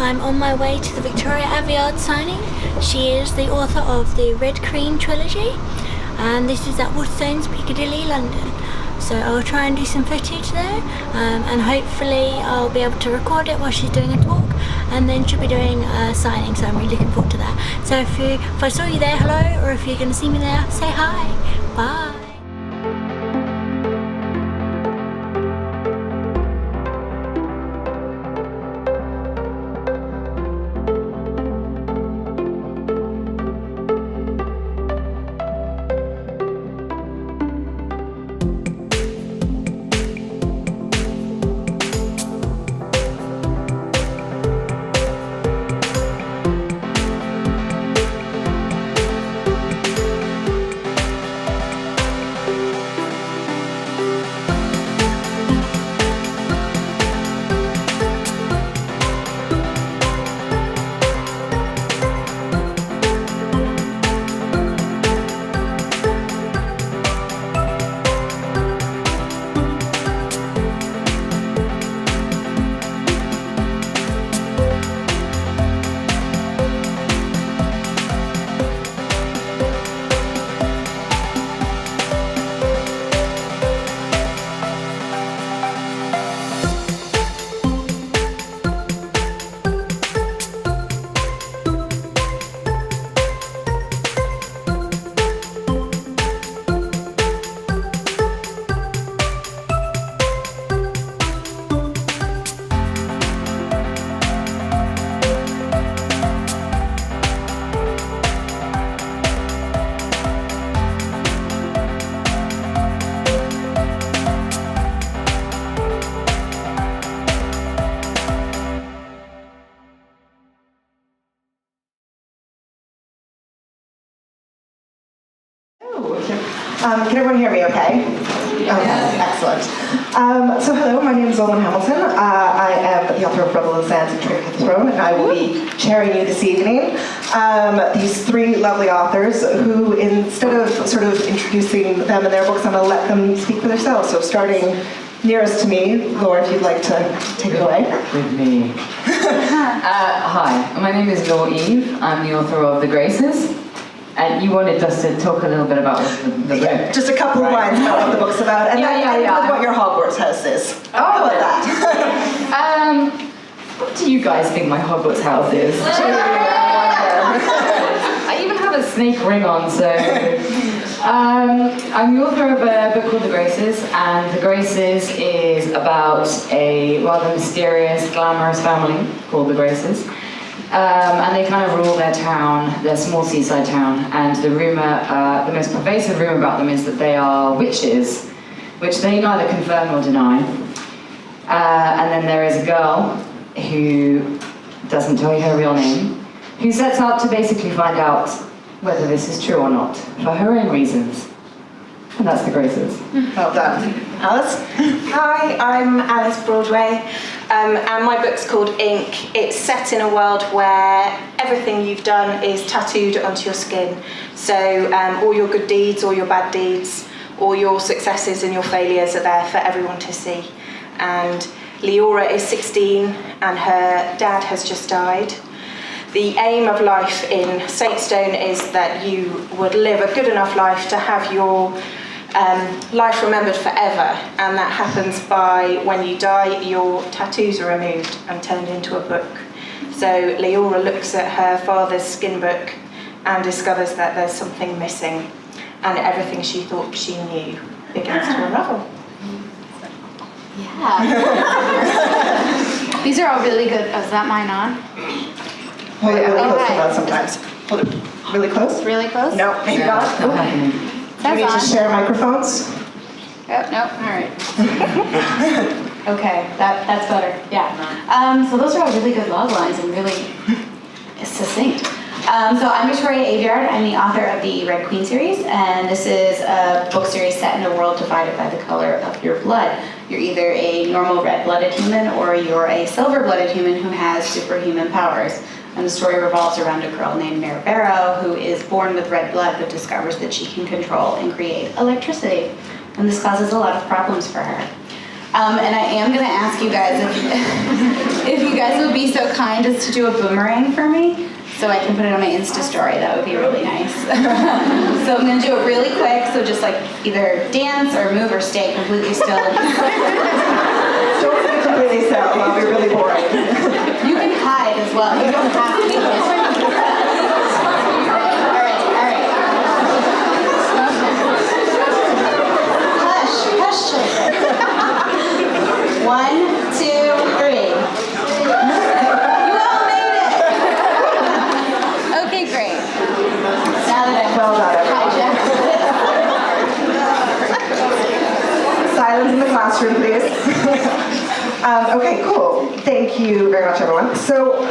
I'm on my way to the Victoria Aveyard signing. She is the author of the Red Queen trilogy, and this is at Waterstones, Piccadilly, London. So I'll try and do some footage there, and hopefully I'll be able to record it while she's doing a talk, and then she'll be doing a signing, so I'm really looking forward to that. So if I saw you there, hello, or if you're going to see me there, say hi. Bye. Can everyone hear me okay? Okay, excellent. So hello, my name is Alwyn Hamilton. I am the author of Rebel of the Sands and Trick of the Throne, and I will be chairing you this evening. These three lovely authors who, instead of sort of introducing them and their books, I'm going to let them speak for themselves. So starting nearest to me, Laure, if you'd like to take it away. With me. Hi, my name is Laure. I'm the author of The Graces. And you wanted us to talk a little bit about the book. Just a couple of lines about what the book's about, and then what your Hogwarts house is. How about that? What do you guys think my Hogwarts house is? I even have a snake ring on, so... I'm the author of a book called The Graces, and The Graces is about a rather mysterious, glamorous family called The Graces. And they kind of rule their town, their small seaside town, and the most pervasive rumor about them is that they are witches, which they neither confirm nor deny. And then there is a girl who doesn't tell you her real name, who sets out to basically find out whether this is true or not, for her own reasons. And that's The Graces. Well done. Alice? Hi, I'm Alice Broadway, and my book's called Ink. It's set in a world where everything you've done is tattooed onto your skin. So all your good deeds, all your bad deeds, all your successes and your failures are there for everyone to see. And Laure is 16 and her dad has just died. The aim of life in Saintstone is that you would live a good enough life to have your life remembered forever, and that happens by when you die, your tattoos are removed and turned into a book. So Laure looks at her father's skin book and discovers that there's something missing, and everything she thought she knew begins to unravel. Yeah. These are all really good. Oh, is that mine on? Hold it really close to that sometimes. Hold it really close? Really close? No, maybe not. Not happening. Do we need to share microphones? Oh, no, all right. Okay, that's better, yeah. So those are all really good log lines and really succinct. So I'm Victoria Aveyard. I'm the author of the Red Queen series, and this is a book series set in a world divided by the color of your blood. You're either a normal red-blooded human or you're a silver-blooded human who has superhuman powers. And the story revolves around a girl named Mare Barrow who is born with red blood but discovers that she can control and create electricity. And this causes a lot of problems for her. And I am going to ask you guys if you guys would be so kind as to do a boomerang for me, so I can put it on my Insta story. That would be really nice. So I'm going to do it really quick. So just like either dance or move or stay completely still. Don't stay completely still. That'll be really boring. You can hide as well. You don't have to be Hush, children. 1, 2, 3. You all made it. Okay, great. Now that I've Well done, everyone. hijacked. Silence in the classroom, please. Okay, cool. Thank you very much, everyone. So,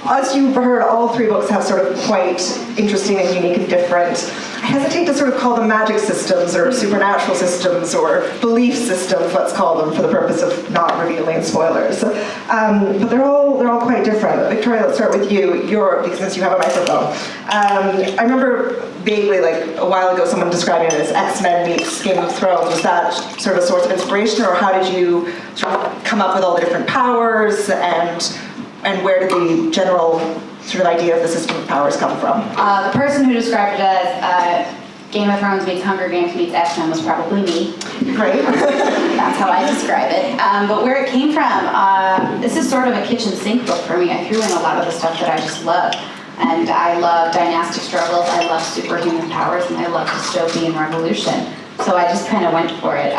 as you've heard, all 3 books have sort of quite interesting and unique and different. I hesitate to sort of call them magic systems or supernatural systems or belief systems, let's call them, for the purpose of not revealing spoilers. But they're all quite different. Victoria, let's start with you. Since you have a microphone. I remember vaguely, like a while ago, someone describing it as X-Men meets Game of Thrones. Was that sort of a source of inspiration, or how did you sort of come up with all the different powers, and where did the general sort of idea of the system of powers come from? The person who described it as Game of Thrones meets Hunger Games meets X-Men was probably me. Great. That's how I describe it. But where it came from, this is sort of a kitchen sink book for me. I threw in a lot of the stuff that I just love. And I love dynastic struggles, I love superhuman powers, and I love dystopian revolution. So I just kind of went for it.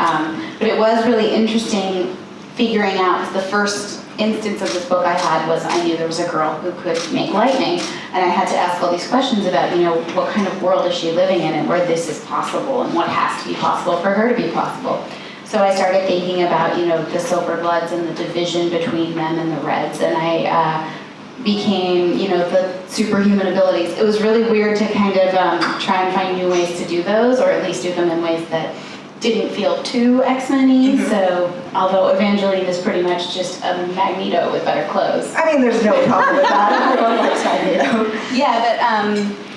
But it was really interesting figuring out, because the first instance of this book I had was I knew there was a girl who could make lightning, and I had to ask all these questions about, what kind of world is she living in and where this is possible and what has to be possible for her to be possible. So I started thinking about, the Silver Bloods and the division between them and the Reds, and I became, the superhuman abilities. It was really weird to kind of try and find new ways to do those, or at least do them in ways that didn't feel too X-Men-y. So, although Evangeline is pretty much just a Magneto with better clothes. I mean, there's no problem with that. Everyone likes Magneto. Yeah,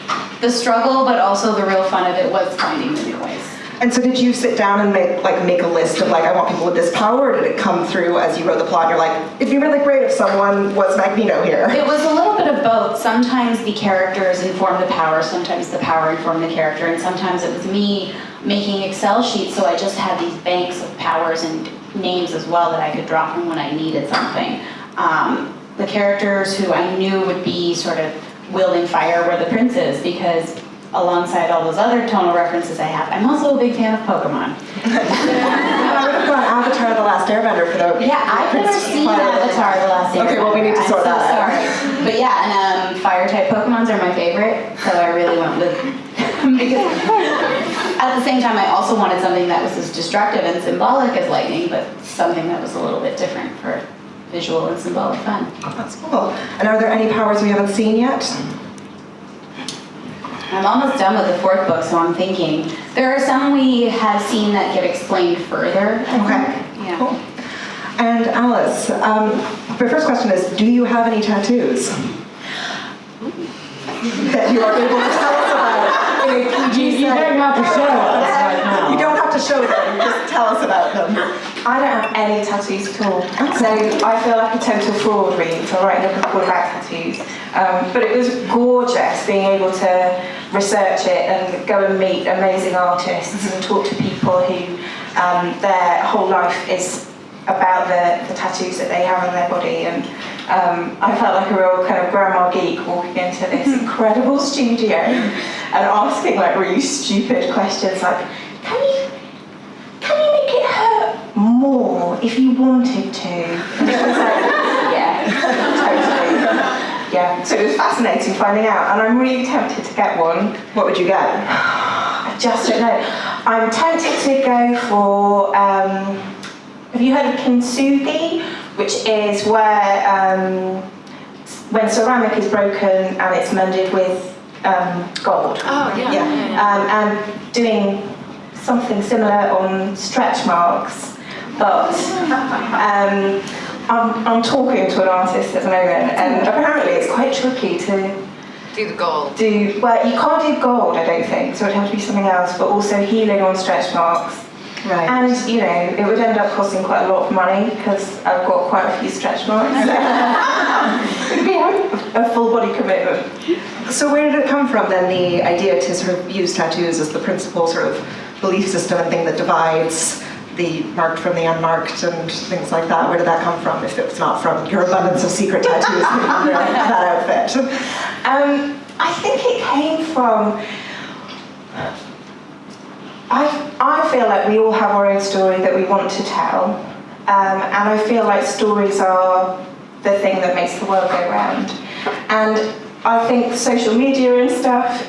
but the struggle, but also the real fun of it was finding the new ways. And so did you sit down and make a list of I want people with this power, or did it come through as you wrote the plot and you're like, it'd be really great if someone was Magneto here? It was a little bit of both. Sometimes the characters informed the power, sometimes the power informed the character, and sometimes it was me making Excel sheets, so I just had these banks of powers and names as well that I could draw from when I needed something. The characters who I knew would be sort of wielding fire were the princes, because alongside all those other tonal references I have, I'm also a big fan of Pokemon. I would have gone Avatar: The Last Airbender for the... Yeah, I've never seen Avatar: The Last Airbender. Okay, well, we need to sort that out. Sorry. But yeah, and fire-type Pokemons are my favorite, so I really went with because at the same time, I also wanted something that was as destructive and symbolic as lightning, but something that was a little bit different for visual and symbolic fun. Oh, that's cool. And are there any powers we haven't seen yet? I'm almost done with the 4th book, so I'm thinking. There are some we have seen that get explained further. Okay, Yeah. cool. And Alice, my first question is, do you have any tattoos that you are able to tell us about in a PG setting? You don't have to show us right now. You don't have to show them, just tell us about them. I don't have any tattoos at all, so I feel like a total fraud really for writing a book all about tattoos. But it was gorgeous being able to research it and go and meet amazing artists and talk to people who their whole life is about the tattoos that they have on their body. And I felt like a real kind of grandma geek walking into this incredible studio and asking really stupid questions like, can you make it hurt more if you wanted to? And it was like, yeah, totally. Yeah, so it was fascinating finding out, and I'm really tempted to get one. What would you get? I just don't know. I'm tempted to go for, have you heard of kintsugi? Which is where, when ceramic is broken and it's mended with gold. Oh, yeah. And doing something similar on stretch marks, but I'm talking to an artist at the moment, and apparently it's quite tricky to do the gold. Well, you can't do gold, I don't think, so it'd have to be something else, but also healing on stretch marks. Right. And, you know, it would end up costing quite a lot of money because I've got quite a few stretch marks. It'd be a full body commitment. So where did it come from then, the idea to sort of use tattoos as the principal sort of belief system and thing that divides the marked from the unmarked and things like that? Where did that come from, if it's not from your abundance of secret tattoos under that outfit? I think it came from... I feel like we all have our own story that we want to tell, and I feel like stories are the thing that makes the world go round. And I think social media and stuff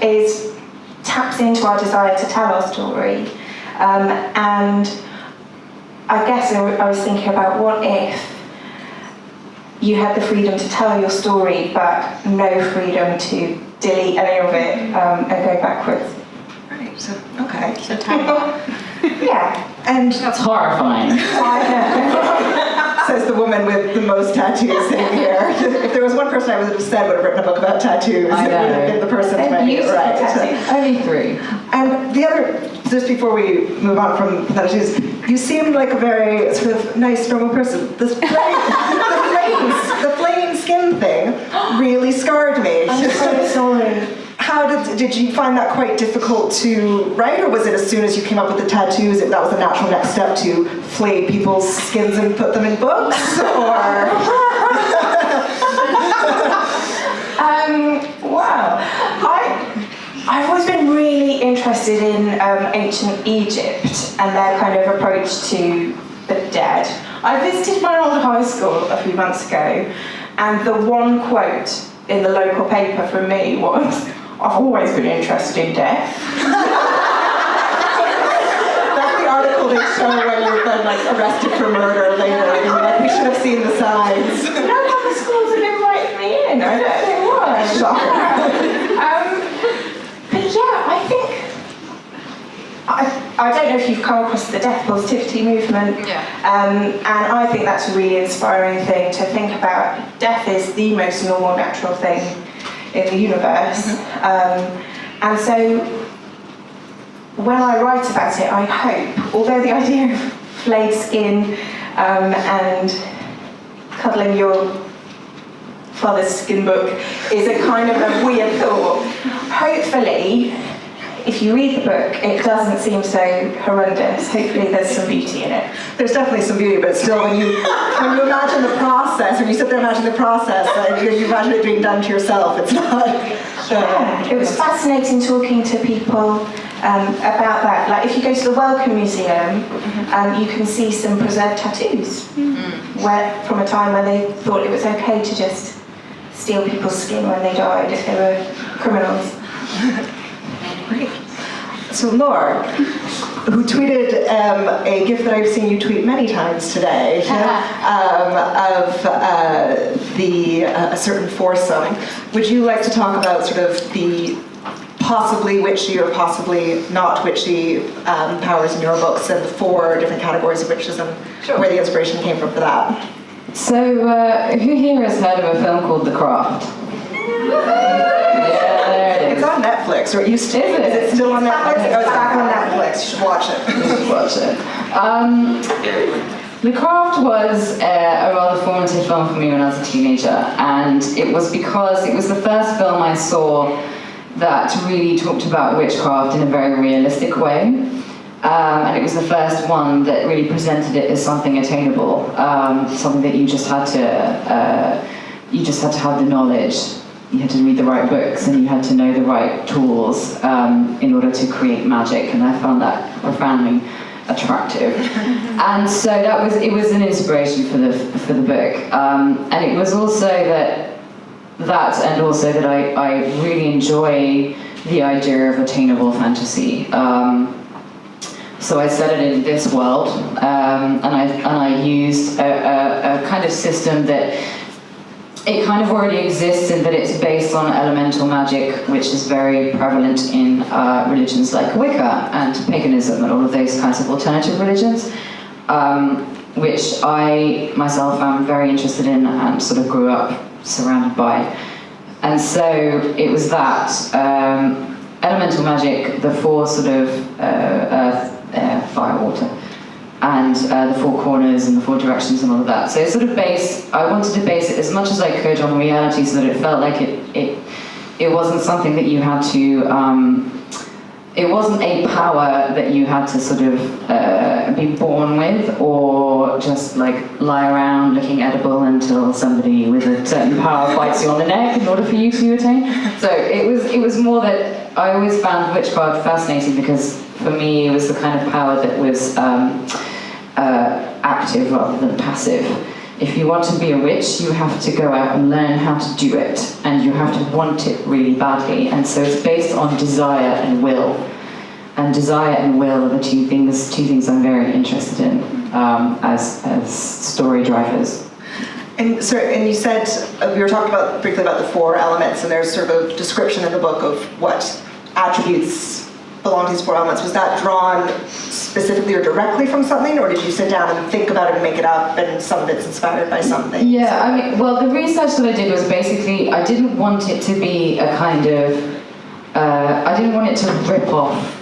taps into our desire to tell our story. And I guess I was thinking about, what if you had the freedom to tell your story, but no freedom to delete any of it and go backwards. Right, so, okay. So time. Yeah. And That's horrifying. says the woman with the most tattoos sitting here. If there was one person I would have said would have written a book about tattoos, I it would have been the person to make it, right? Only 3. And the other, just before we move on from tattoos, you seem like a very sort of nice, normal person. This the flame skin thing really scarred me. I'm so sorry. How did you find that quite difficult to write, or was it as soon as you came up with the tattoos that was the natural next step to flay people's skins and put them in books? Or Wow. I've always been really interested in ancient Egypt and their kind of approach to the dead. I visited my old high school a few months ago, and the one quote in the local paper from me was, "I've always been interested in death." that's the article they show when you've been like arrested for murder later. And you're like, we should have seen the signs. No other schools have invited me in. I don't know why. Shocker. But yeah, I think I don't know if you've come across the death positivity movement. Yeah. And I think that's a really inspiring thing to think about. Death is the most normal, natural thing in the universe. And so when I write about it, I hope, although the idea of flayed skin and cuddling your father's skin book is a kind of a weird thought, hopefully, if you read the book, it doesn't seem so horrendous. Hopefully there's some beauty in it. There's definitely some beauty, but still, when you imagine the process, when you sit there and imagine the process, and you imagine it being done to yourself, it's not. Yeah, it was fascinating talking to people about that. Like, if you go to the Wellcome Museum, you can see some preserved tattoos where, from a time when they thought it was okay to just steal people's skin when they died if they were criminals. Great. So Laure, who tweeted a GIF that I've seen you tweet many times today, of a certain foursome. Would you like to talk about sort of the possibly witchy or possibly not witchy powers in your books, and the 4 different categories of witches, and where the inspiration came from for that? So, who here has heard of a film called The Craft? It's on Netflix, or it used to. Is it? Is it still on Netflix? Oh, it's back on Netflix. You should watch it. The Craft was a rather formative film for me when I was a teenager, and it was because it was the first film I saw that really talked about witchcraft in a very realistic way. And it was the first one that really presented it as something attainable, something that you just had to have the knowledge. You had to read the right books, and you had to know the right tools in order to create magic, and I found that profoundly attractive. And so it was an inspiration for the book, and it was also that I really enjoy the idea of attainable fantasy. So I set it in this world, and I used a kind of system that it kind of already exists in that it's based on elemental magic, which is very prevalent in religions like Wicca and paganism and all of those kinds of alternative religions, which I myself am very interested in and sort of grew up surrounded by. And so it was that elemental magic, the 4 sort of earth, air, fire, water, and the four corners and the four directions and all of that. So it's sort of I wanted to base it as much as I could on reality, so that it felt like it wasn't something that you had to, it wasn't a power that you had to sort of be born with, or just like lie around looking edible until somebody with a certain power bites you on the neck in order for you to attain. So it was more that I always found witchcraft fascinating, because for me it was the kind of power that was active rather than passive. If you want to be a witch, you have to go out and learn how to do it, and you have to want it really badly. And so it's based on desire and will. And desire and will are the two things I'm very interested in as story drivers. And you said, we were talking briefly about the four elements, and there's sort of a description in the book of what attributes belong to these four elements. Was that drawn specifically or directly from something, or did you sit down and think about it and make it up, and some of it's inspired by something? Yeah, I mean, well, the research that I did was basically, I didn't want it to be a kind of, I didn't want it to rip off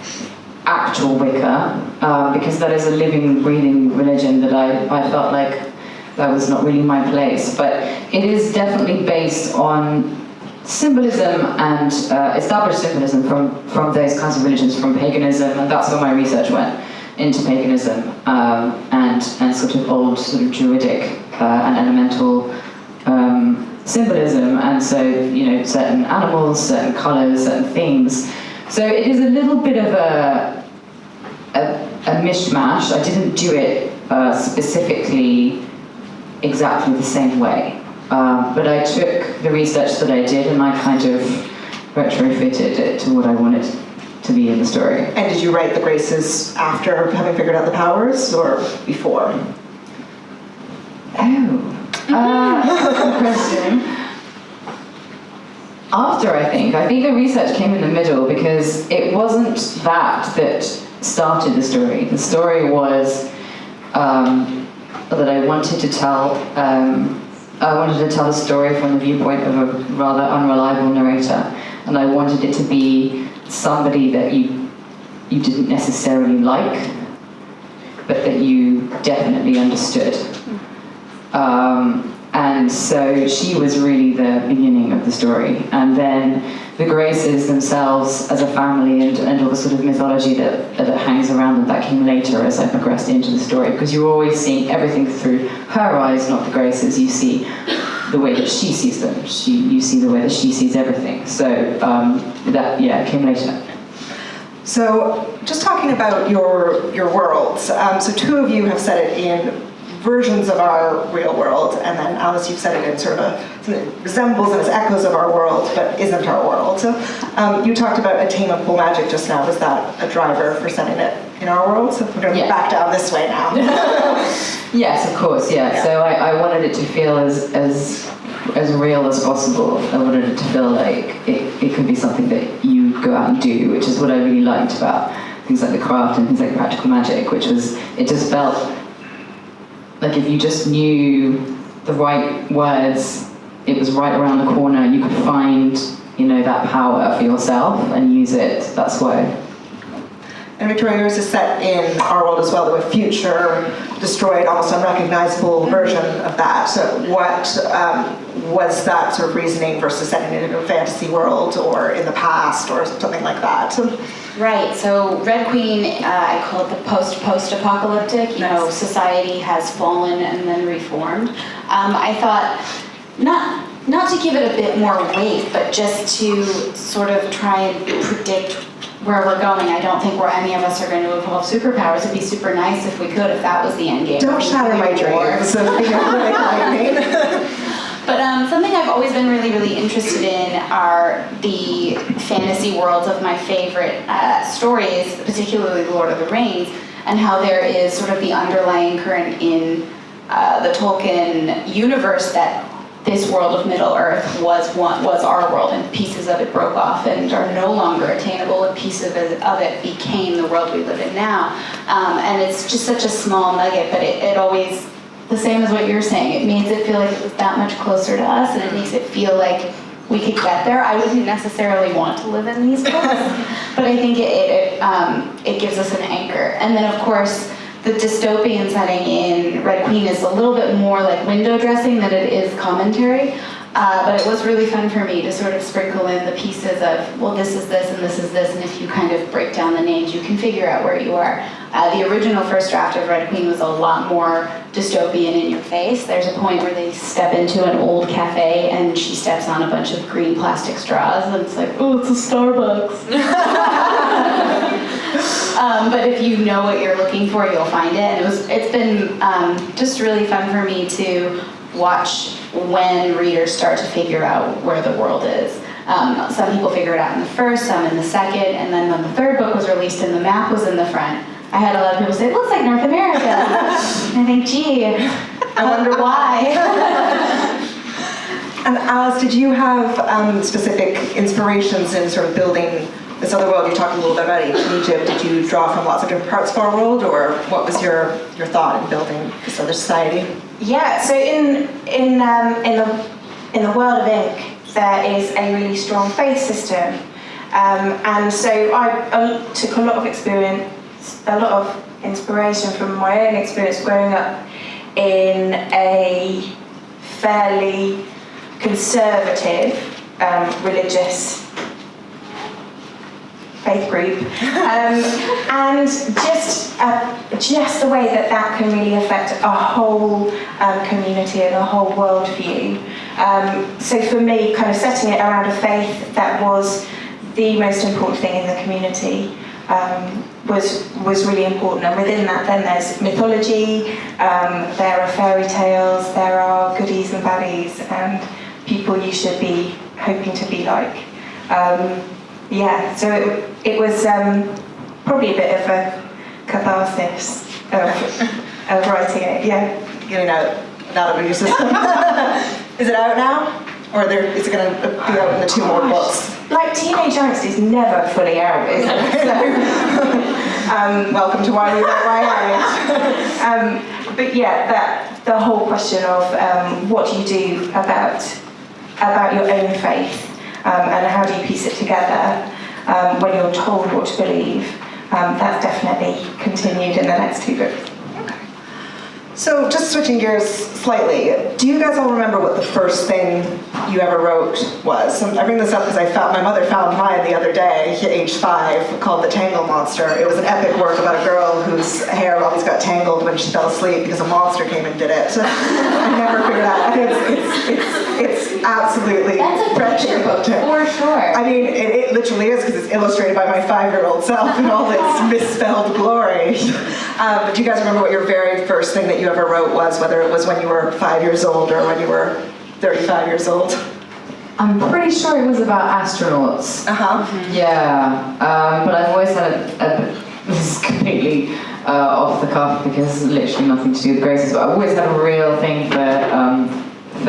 actual Wicca, because that is a living, breathing religion that I felt like that was not really my place. But it is definitely based on symbolism and established symbolism from those kinds of religions, from paganism, and that's where my research went, into paganism, and sort of old sort of druidic and elemental symbolism, and so, you know, certain animals, certain colours, certain things. So it is a little bit of a mishmash. I didn't do it specifically exactly the same way. But I took the research that I did and I kind of retrofitted it to what I wanted to be in the story. And did you write the Graces after having figured out the powers, or before? Good question. After, I think the research came in the middle, because it wasn't that started the story. The story was that I wanted to tell. I wanted to tell a story from the viewpoint of a rather unreliable narrator, and I wanted it to be somebody that you didn't necessarily like, but that you definitely understood. And so she was really the beginning of the story. And then the Graces themselves as a family, and all the sort of mythology that hangs around them, that came later as I progressed into the story, because you're always seeing everything through her eyes, not the Graces. You see the way that she sees them. You see the way that she sees everything. So that came later. So just talking about your worlds, so two of you have said it in versions of our real world, and then Alice, you've said it in sort of something that resembles and is echoes of our world, but isn't our world. So you talked about attainable magic just now. Was that a driver for setting it in our world? So we're going to back down this way now. Yes, of course, yeah. So I wanted it to feel as real as possible. I wanted it to feel like it could be something that you go out and do, which is what I really liked about things like the craft and things like practical magic, which was, it just felt like if you just knew the right words, it was right around the corner. You could find, that power for yourself and use it. That's why. And Victoria, yours is set in our world as well, a future destroyed, almost unrecognizable version of that. So what was that sort of reasoning versus setting it in a fantasy world or in the past or something like that? Right, so Red Queen, I call it the post-apocalyptic. Society has fallen and then reformed. I thought, not to give it a bit more weight, but just to sort of try and predict where we're going. I don't think any of us are going to evolve superpowers. It'd be super nice if we could, if that was the end game. Don't shatter my dreams of being really lightning. But something I've always been really, really interested in are the fantasy worlds of my favorite stories, particularly Lord of the Rings, and how there is sort of the underlying current in the Tolkien universe that this world of Middle-earth was our world, and pieces of it broke off and are no longer attainable, and pieces of it became the world we live in now. And it's just such a small nugget, but it always, the same as what you're saying, it makes it feel like it was that much closer to us, and it makes it feel like we could get there. I wouldn't necessarily want to live in these books, but I think it gives us an anchor. And then, of course, the dystopian setting in Red Queen is a little bit more like window dressing than it is commentary. But it was really fun for me to sort of sprinkle in the pieces of, well, this is this and this is this, and if you kind of break down the names, you can figure out where you are. The original first draft of Red Queen was a lot more dystopian in your face. There's a point where they step into an old cafe and she steps on a bunch of green plastic straws, and it's like, oh, it's a Starbucks. But if you know what you're looking for, you'll find it. And it's been just really fun for me to watch when readers start to figure out where the world is. Some people figure it out in the first, some in the second, and then when the third book was released and the map was in the front, I had a lot of people say, it looks like North America. And I think, gee, I wonder why. And Alice, did you have specific inspirations in sort of building this other world? You talked a little bit about ancient Egypt. Did you draw from lots of different parts of our world, or what was your thought in building this other society? Yeah, so in the world of Ink, there is a really strong faith system, and so I took a lot of inspiration from my own experience growing up in a fairly conservative religious faith group, and just the way that can really affect a whole community and a whole worldview. So for me, kind of setting it around a faith that was the most important thing in the community was really important. And within that, then there's mythology, there are fairy tales, there are goodies and baddies, and people you should be hoping to be like. Yeah, so it was probably a bit of a catharsis of writing it, yeah. Getting out of your system. Is it out now? Or is it going to be out in the 2 more books? Like, Teenage Angst is never fully out, is it? So, welcome to Why We Write YA. But yeah, the whole question of what do you do about your own faith, and how do you piece it together when you're told what to believe, that's definitely continued in the next 2 books. So just switching gears slightly, do you guys all remember what the first thing you ever wrote was? I bring this up because my mother found mine the other day, age 5, called The Tangle Monster. It was an epic work about a girl whose hair always got tangled when she fell asleep because a monster came and did it. I never figured out. It's absolutely That's a picture book, for sure. I mean, it literally is, because it's illustrated by my 5-year-old self in all its misspelled glory. But do you guys remember what your very first thing that you ever wrote was, whether it was when you were 5 years old or when you were 35 years old? I'm pretty sure it was about astronauts. Uh-huh. Yeah, but I've always had this is completely off the cuff because it's literally nothing to do with Graces, but I've always had a real thing for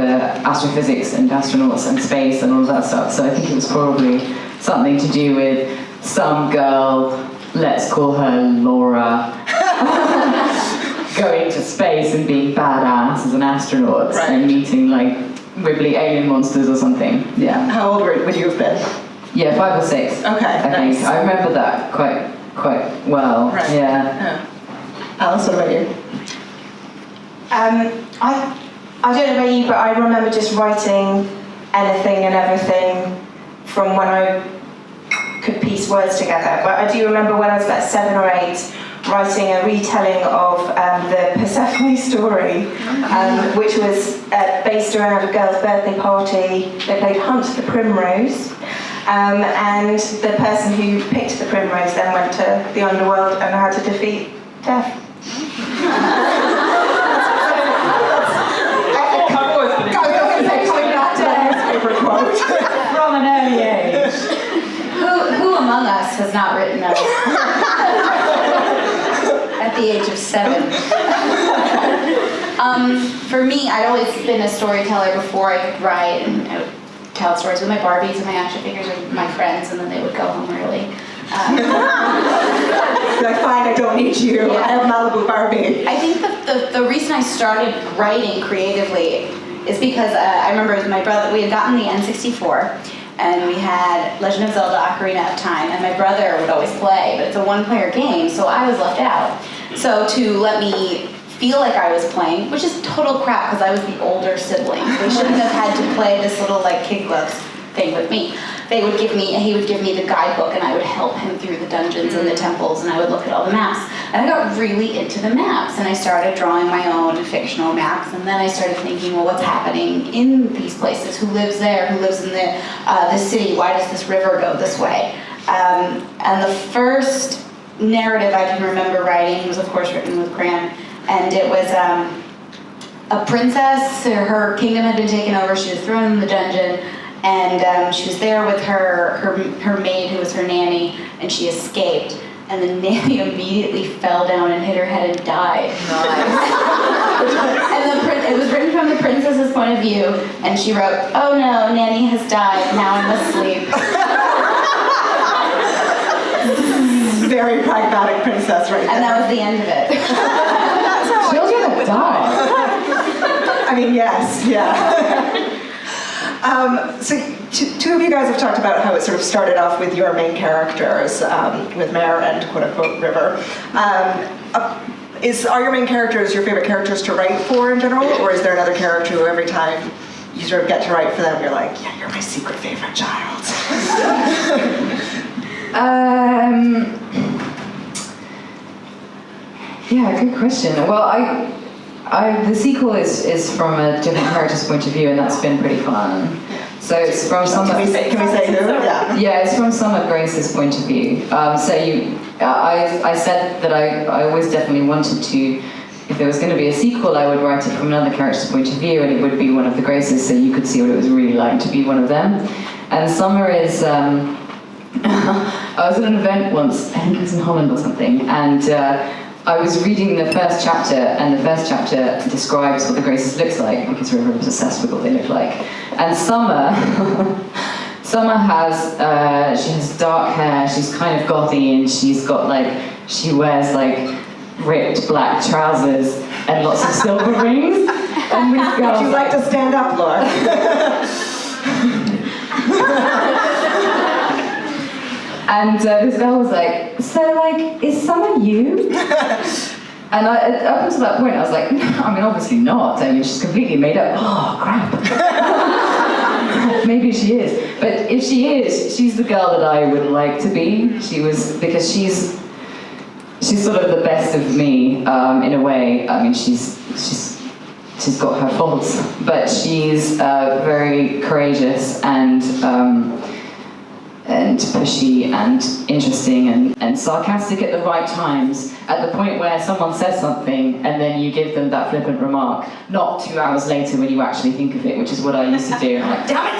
astrophysics and astronauts and space and all of that stuff, so I think it was probably something to do with some girl, let's call her Laura, going to space and being badass as an astronaut, right, and meeting like wibbly alien monsters or something. Yeah. How old would you have been? Yeah, 5 or 6. Okay, I nice. think I remember that quite well. Right. Yeah. Alice, what about you? I don't know about you, but I remember just writing anything and everything from when I could piece words together. But I do remember when I was about 7 or 8, writing a retelling of the Persephone story, which was based around a girl's birthday party. They played Hunt the Primrose, and the person who picked the primrose then went to the underworld and had to defeat death. From an early age. Who among us has not written that at the age of 7? For me, I'd always been a storyteller before I could write, and I would tell stories with my Barbies and my action figures and my friends, and then they would go home early. Like, fine, I don't need you. Yeah. I have Malibu Barbie. I think that the reason I started writing creatively is because I remember my brother, we had gotten the N64, and we had Legend of Zelda Ocarina of Time, and my brother would always play, but it's a 1-player game, so I was left out. So to let me feel like I was playing, which is total crap because I was the older sibling. They shouldn't have had to play this little like kid gloves thing with me. He would give me the guidebook and I would help him through the dungeons and the temples and I would look at all the maps. And I got really into the maps and I started drawing my own fictional maps and then I started thinking, well, what's happening in these places? Who lives there? Who lives in the city? Why does this river go this way? And the first narrative I can remember writing was of course written with crayon, and it was a princess. Her kingdom had been taken over. She was thrown in the dungeon. And she was there with her maid, who was her nanny, and she escaped. And the nanny immediately fell down and hit her head and died. And it was written from the princess's point of view, and she wrote, "Oh no, nanny has died. Now I'm asleep." Very pragmatic princess, right? And that was the end of it. Children have died. I mean, yes, yeah. So two of you guys have talked about how it sort of started off with your main characters, with Mare and quote-unquote River. Are your main characters your favorite characters to write for in general, or is there another character who every time you sort of get to write for them, you're like, yeah, you're my secret favorite child? Yeah, good question. Well, the sequel is from a different character's point of view, and that's been pretty fun. So it's from Summer. Can we say who? Yeah. Yeah, it's from Summer Grace's point of view. I said that I always definitely wanted to, if there was going to be a sequel, I would write it from another character's point of view, and it would be one of the Graces, so you could see what it was really like to be one of them. And Summer is. I was at an event once, I think it was in Holland or something, and I was reading the first chapter, and the first chapter describes what the Graces looks like, because River was obsessed with what they look like. And Summer has, she has dark hair, she's kind of gothy, and she wears ripped black trousers and lots of silver rings. And these girls, Would you like to stand up, Laure? And this girl was like, so is Summer you? And up until that point I was like, I mean obviously not. I mean she's completely made up. Oh crap. Maybe she is. But if she is, she's the girl that I would like to be. Because she's sort of the best of me in a way. I mean she's got her faults, but she's very courageous and pushy and interesting and sarcastic at the right times, at the point where someone says something and then you give them that flippant remark, not 2 hours later when you actually think of it, which is what I used to do. I'm like, damn it!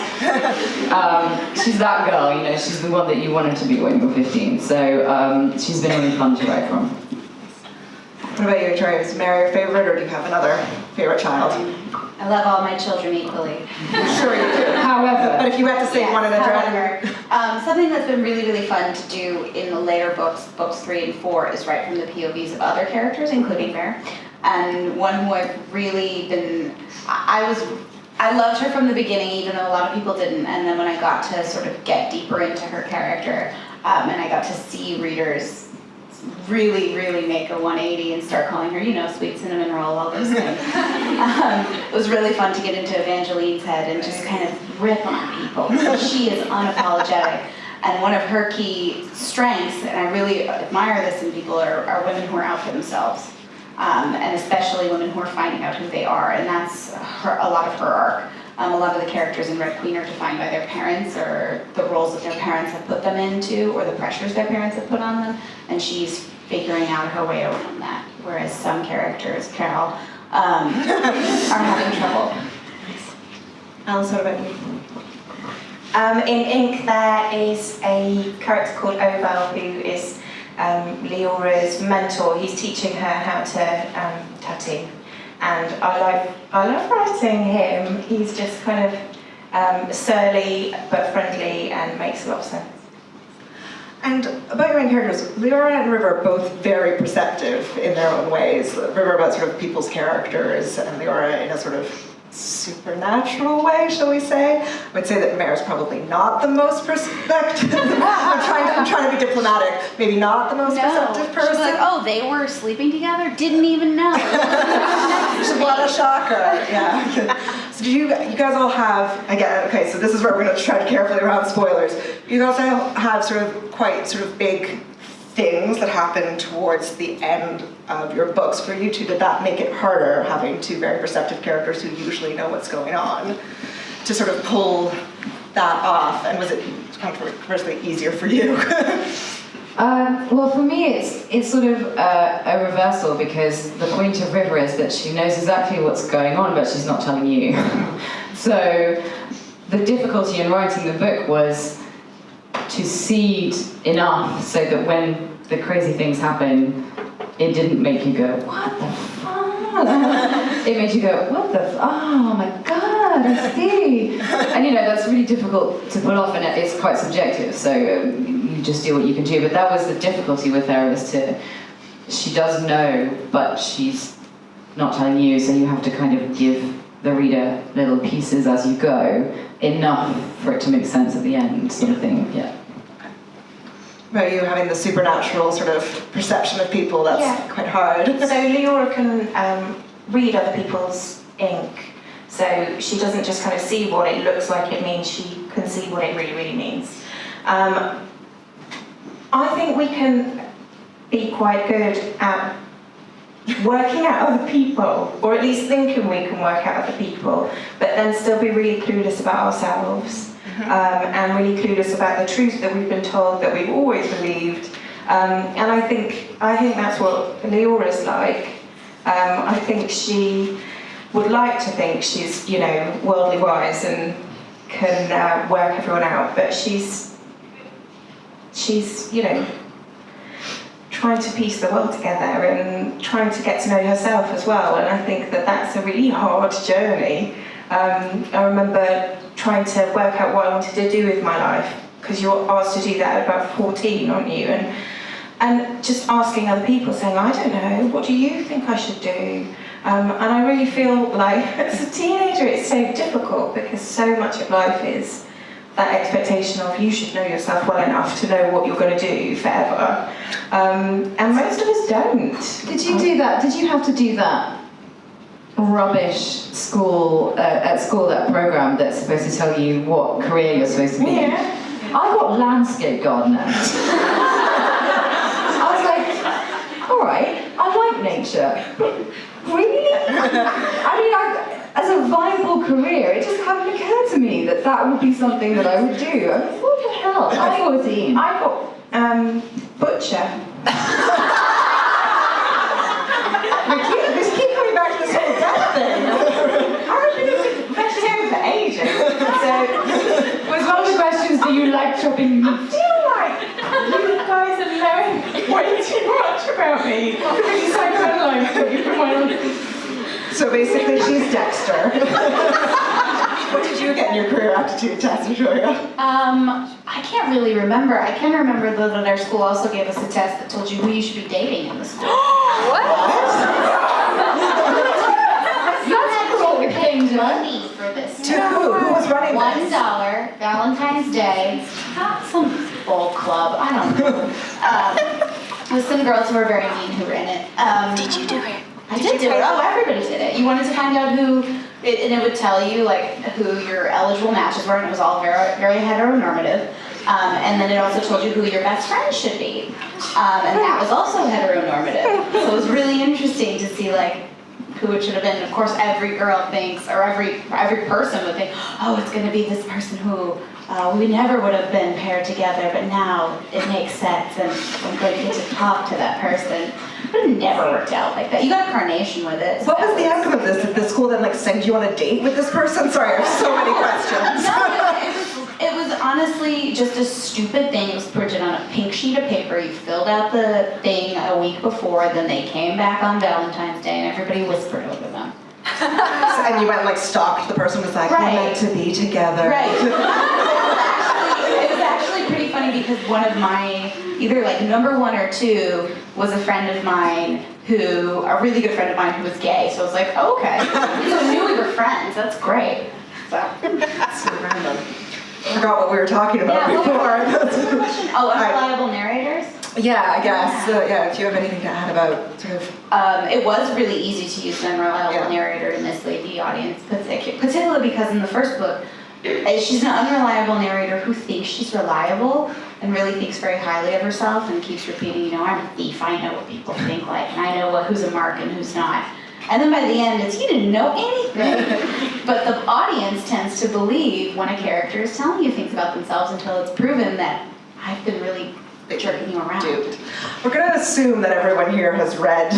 She's that girl, she's the one that you wanted to be when you were 15. So she's been really fun to write from. What about you, Victoria? Is Mare your favorite, or do you have another favorite child? I love all my children equally. I'm sure you do. However, But if you had to say one in a However, something that's been really, really fun to do in the later books 3 and 4, is write from the POVs of other characters, including Mare. And one who I've really been, I loved her from the beginning, even though a lot of people didn't. And then when I got to sort of get deeper into her character, and I got to see readers really, really make a 180 and start calling her, sweet cinnamon roll, all those things. It was really fun to get into Evangeline's head and just kind of rip on people. She is unapologetic. And one of her key strengths, and I really admire this in people, are women who are out for themselves. And especially women who are finding out who they are. And that's a lot of her arc. A lot of the characters in Red Queen are defined by their parents, or the roles that their parents have put them into, or the pressures their parents have put on them, and she's figuring out her way around that. Whereas some characters, Carol, are having trouble. Alice, what about you? In Ink, there is a character called Oval who is Laure's mentor. He's teaching her how to tattoo. And I love writing him. He's just kind of surly but friendly and makes a lot of sense. And about your main characters, Laure and River are both very perceptive in their own ways. River about sort of people's characters, and Laure in a sort of supernatural way, shall we say. I would say that Mare's probably not the most perspective. I'm trying to be diplomatic. Maybe not the most perceptive person. She's like, oh, they were sleeping together? Didn't even know. What a shocker. Yeah. So do you guys all have, again, okay, so this is where we're going to tread carefully around spoilers. You guys all have sort of quite sort of big things that happen towards the end of your books. For you two, did that make it harder, having two very perceptive characters who usually know what's going on, to sort of pull that off? And was it controversially easier for you? Well, for me, it's sort of a reversal, because the point of River is that she knows exactly what's going on, but she's not telling you. So the difficulty in writing the book was to seed enough so that when the crazy things happen, it didn't make you go, what the fuck? It made you go, what the oh my god, I see. And that's really difficult to pull off, and it's quite subjective, so you just do what you can do. But that was the difficulty with her, she does know, but she's not telling you, so you have to kind of give the reader little pieces as you go, enough for it to make sense at the end, sort of thing, yeah. Are you having the supernatural sort of perception of people? That's quite hard. So Laure can read other people's ink. So she doesn't just kind of see what it looks like it means, she can see what it really, really means. I think we can be quite good at working out other people, or at least thinking we can work out other people, but then still be really clueless about ourselves. And really clueless about the truth that we've been told, that we've always believed. And I think that's what Laure is like. I think she would like to think she's, worldly wise and can work everyone out, but she's trying to piece the world together and trying to get to know herself as well. And I think that's a really hard journey. I remember trying to work out what I wanted to do with my life, because you're asked to do that at about 14, aren't you? And just asking other people, saying, I don't know, what do you think I should do? And I really feel like as a teenager it's so difficult, because so much of life is that expectation of you should know yourself well enough to know what you're going to do forever. And most of us don't. Did you do that? Did you have to do that rubbish that program that's supposed to tell you what career you're supposed to be in? I got landscape gardener. I was like, all right, I like nature, but really? As a viable career, it just hadn't occurred to me that would be something that I would do. I mean, what the hell? I'm 14. I got butcher. Just keep coming back to this whole death thing. I've been a vegetarian for ages. So, was one of the questions, do you like chopping meat? I feel like you guys are learning way too much about me. Really psychoanalyzed that you've been on. So basically, she's Dexter. What did you get in your career aptitude test, Victoria? I can't really remember. I can remember though that our school also gave us a test that told you who you should be dating in the school. What? You had to pay money for this. To who? Who was running this? $1, Valentine's Day, some bowl club, I don't know. With some girls who were very mean who were in it. Did you do it? I did do it. Oh, everybody did it. You wanted to find out who, and it would tell you like who your eligible matches were, and it was all very, very heteronormative. And then it also told you who your best friend should be, and that was also heteronormative. So it was really interesting to see like who it should have been. And of course, every girl thinks, or every person would think, oh, it's going to be this person who we never would have been paired together, but now it makes sense, and I'm going to get to talk to that person. But it never worked out like that. You got a carnation with it. So what was the outcome of this? Did the school then like send you on a date with this person? Sorry, I have so many questions. No, it was honestly just a stupid thing. It was printed on a pink sheet of paper. You filled out the thing a week before, then they came back on Valentine's Day, and everybody whispered over them. And you went and like stalked the person, was like, we're meant to be together. Right. It was actually pretty funny, because one of my, either like number 1 or 2 was a friend of mine a really good friend of mine who was gay. So I was like, oh, okay. So I knew we were friends. That's great. So random. I forgot what we were talking about before. Oh, unreliable narrators? Yeah, I guess. If you have anything to add about sort of... It was really easy to use an unreliable narrator to mislead the audience, particularly because in the first book, she's an unreliable narrator who thinks she's reliable and really thinks very highly of herself and keeps repeating, I'm a thief, I know what people think like, and I know who's a mark and who's not. And then by the end, you didn't know anything. But the audience tends to believe when a character is telling you things about themselves until it's proven that I've been really jerking you around. Duped. We're going to assume that everyone here has read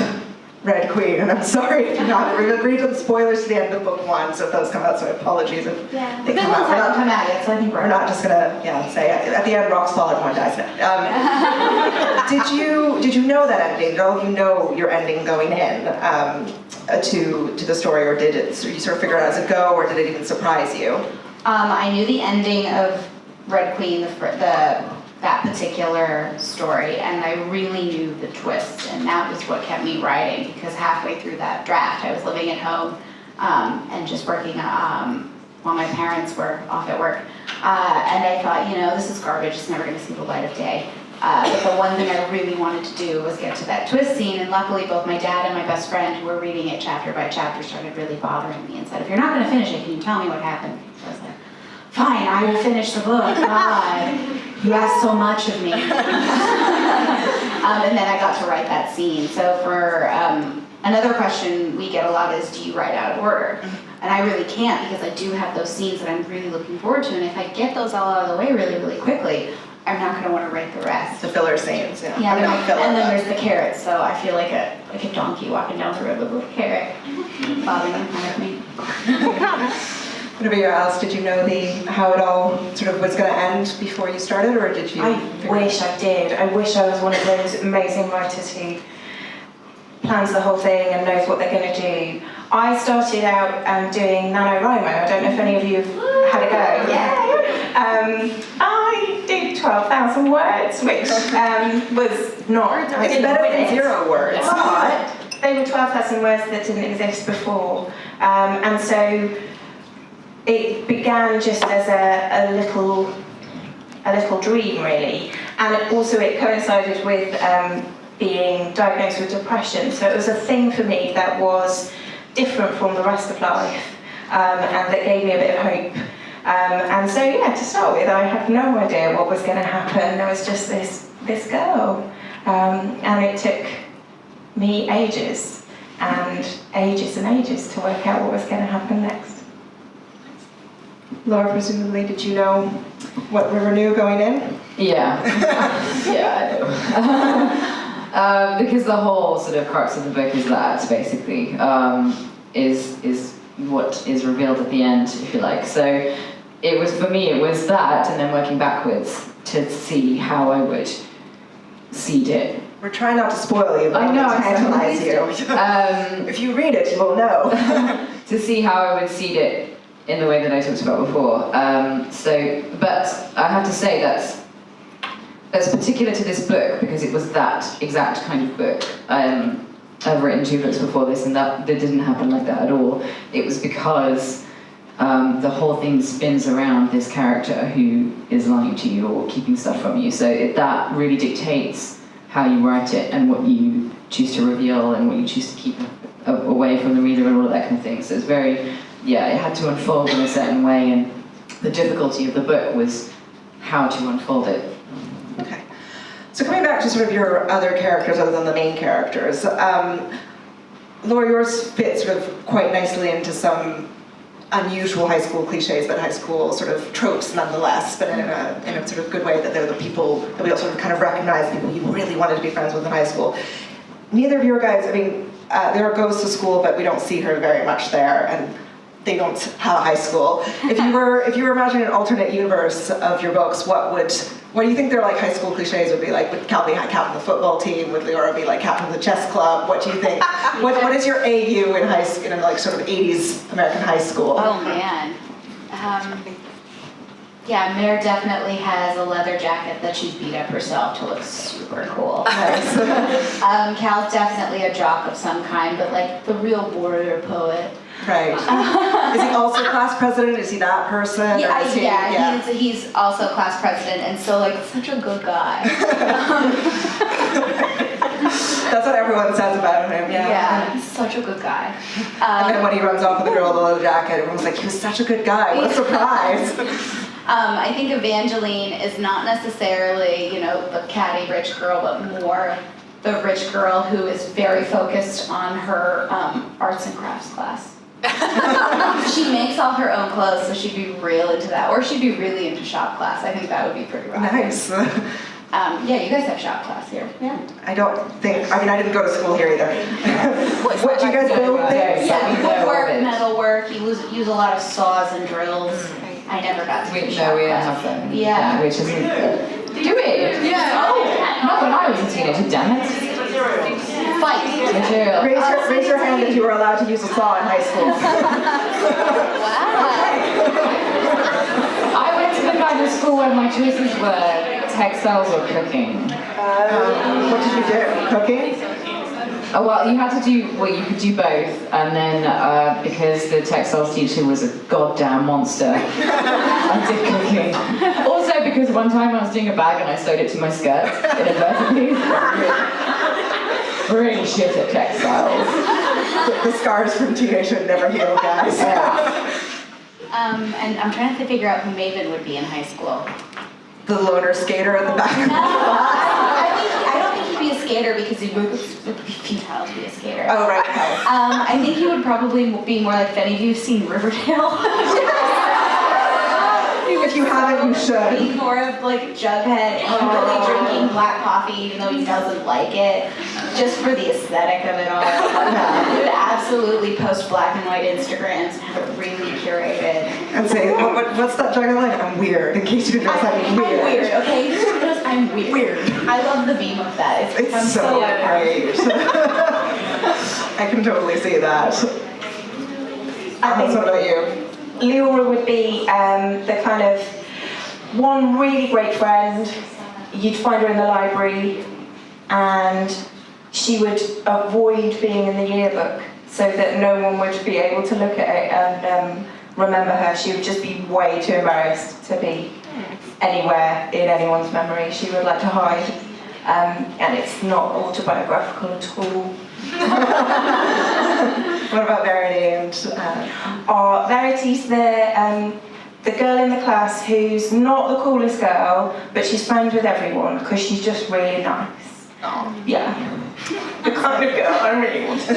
Red Queen, and I'm sorry if you're not. We've agreed to the spoilers to the end of book 1, so if those come out, so apologies if they come ones out. haven't come out yet, so I think we're not just going to say at the end, rocks fall, everyone dies. Did you know that ending? Did all of you know your ending going in to the story, or did it you sort of figure it out as a go, or did it even surprise you? I knew the ending of Red Queen, that particular story, and I really knew the twist, and that was what kept me writing, because halfway through that draft I was living at home and just working while my parents were off at work, and I thought, this is garbage, it's never going to see the light of day. But the one thing I really wanted to do was get to that twist scene, and luckily both my dad and my best friend, who were reading it chapter by chapter, started really bothering me and said, if you're not going to finish it, can you tell me what happened? So I was like, fine, I will finish the book. God, you asked so much of me. And then I got to write that scene. So for another question we get a lot is, do you write out of order? And I really can't, because I do have those scenes that I'm really looking forward to, and if I get those all out of the way really, really quickly, I'm not going to want to write the rest. The filler scenes, and then there's the carrot, so I feel like a donkey walking down the road with a little carrot bobbing in front of me. What about you, Alice? Did you know how it all sort of was going to end before you started, or did you? I wish I did. I wish I was one of those amazing writers who plans the whole thing and knows what they're going to do. I started out doing NaNoWriMo. I don't know if any of you have had a go. Yeah. I did 12,000 words, which was not... It's better than 0 words. But they were 12,000 words that didn't exist before. And so it began just as a little dream, really, and it coincided with being diagnosed with depression. So it was a thing for me that was different from the rest of life, and that gave me a bit of hope. And so, to start with, I had no idea what was going to happen. There was just this girl, and it took me ages and ages and ages to work out what was going to happen next. Laura, presumably, did you know what River knew going in? Yeah. Yeah, I know. Because the whole sort of crux of the book is that, basically, is what is revealed at the end, if you like. So for me, it was that, and then working backwards to see how I would seed it. We're trying not to spoil you, but I know, tantalize you. If you read it, you will know. To see how I would seed it in the way that I talked about before. But I have to say that's particular to this book, because it was that exact kind of book. I've written 2 books before this, and that didn't happen like that at all. It was because the whole thing spins around this character who is lying to you or keeping stuff from you. So that really dictates how you write it and what you choose to reveal and what you choose to keep away from the reader and all of that kind of thing. So it's very, it had to unfold in a certain way, and the difficulty of the book was how to unfold it. Okay. So coming back to sort of your other characters other than the main characters, Laura, yours fits sort of quite nicely into some unusual high school cliches, but high school sort of tropes nonetheless, but in a sort of good way, that they're the people that we all sort of kind of recognize, people you really wanted to be friends with in high school. Neither of your guys, Laura goes to school, but we don't see her very much there, and they don't have a high school. If you were imagining an alternate universe of your books, what do you think their high school cliches would be like? Would Cal be captain of the football team? Would Laura be captain of the chess club? What do you think? What is your AU in high school, sort of 80s American high school? Oh man. Yeah, Mare definitely has a leather jacket that she's beat up herself to look super cool. Nice. Cal's definitely a jock of some kind, but like the real border poet. Right. Is he also class president? Is he that person? Yeah, Or is he, he's also class president, and so like such a good guy. That's what everyone says about him, Yeah, he's such a good guy. And then when he runs off with the girl with the leather jacket, everyone's like, he was such a good guy. What a surprise. I think Evangeline is not necessarily, the catty rich girl, but more the rich girl who is very focused on her arts and crafts class. She makes all her own clothes, so she'd be real into that. Or she'd be really into shop class. I think that would be pretty rad. Nice. Yeah, you guys have shop class here. Yeah. I didn't go to school here either. What do you guys build things? Yeah, woodwork, metalwork. You use a lot of saws and drills. I never got to do shop No, we class. have them. Yeah. Which isn't good. Do we? Yeah. Oh, not when I was a teenager, damn it. Fight. Raise your hand if you were allowed to use a saw in high school. Wow. I went to the kind of school where my choices were textiles or cooking. What did you do? Cooking? Oh, well, you could do both, and then because the textiles teacher was a goddamn monster, I did cooking. Also because one time I was doing a bag and I sewed it to my skirt inadvertently. Really shit at textiles. The scars from teenagehood never heal, guys. Yeah. And I'm trying to figure out who Maven would be in high school. The loner skater at the back of the No, class. I don't think he'd be a skater because it would be futile to be a skater. Oh, right. I think he would probably be more like, if any of you have seen Riverdale. If you haven't, you should. Be more of like Jughead, really drinking black coffee even though he doesn't like it, just for the aesthetic of it all. He would absolutely post black and white Instagrams and have it really curated. And say, what's that Jughead like? I'm weird. In case you didn't know, I'm weird. I'm weird, okay? I'm weird. Weird. I love the meme of that. It's so great. I can totally see that. What about you? Laure would be the kind of one really great friend. You'd find her in the library and she would avoid being in the yearbook so that no one would be able to look at it and remember her. She would just be way too embarrassed to be anywhere in anyone's memory. She would like to hide, and it's not autobiographical at all. What about Verity and... Verity's the girl in the class who's not the coolest girl, but she's friends with everyone because she's just really nice. Oh. Yeah. The kind of girl I really want to be.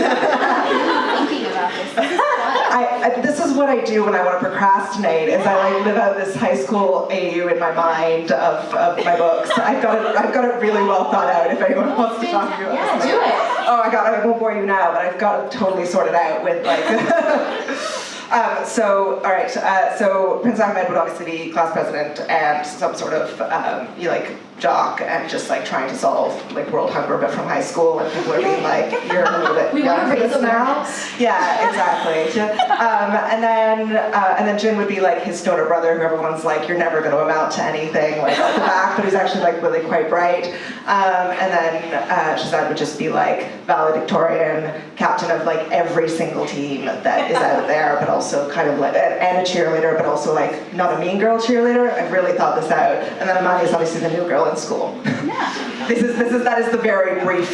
Thinking about this. This is fun. This is what I do when I want to procrastinate, is I like live out this high school AU in my mind of my books. I've got it really well thought out if anyone wants to talk to me about Yeah, this. do it. Oh my god, I won't bore you now, but I've got it totally sorted out with like... So Prince Ahmed would obviously be class president and some sort of jock and just like trying to solve like world hunger but from high school, and people are being like, you're a little bit young for this now. Yeah, exactly. And then Jin would be like his stoner brother who everyone's like, you're never going to amount to anything, like at the back, but he's actually like really quite bright. And then Shazad would just be like valedictorian, captain of like every single team that is out there, but also kind of like, and a cheerleader, but also like not a mean girl cheerleader. I've really thought this out. And then Amani is obviously the new girl in school. Yeah. That is the very brief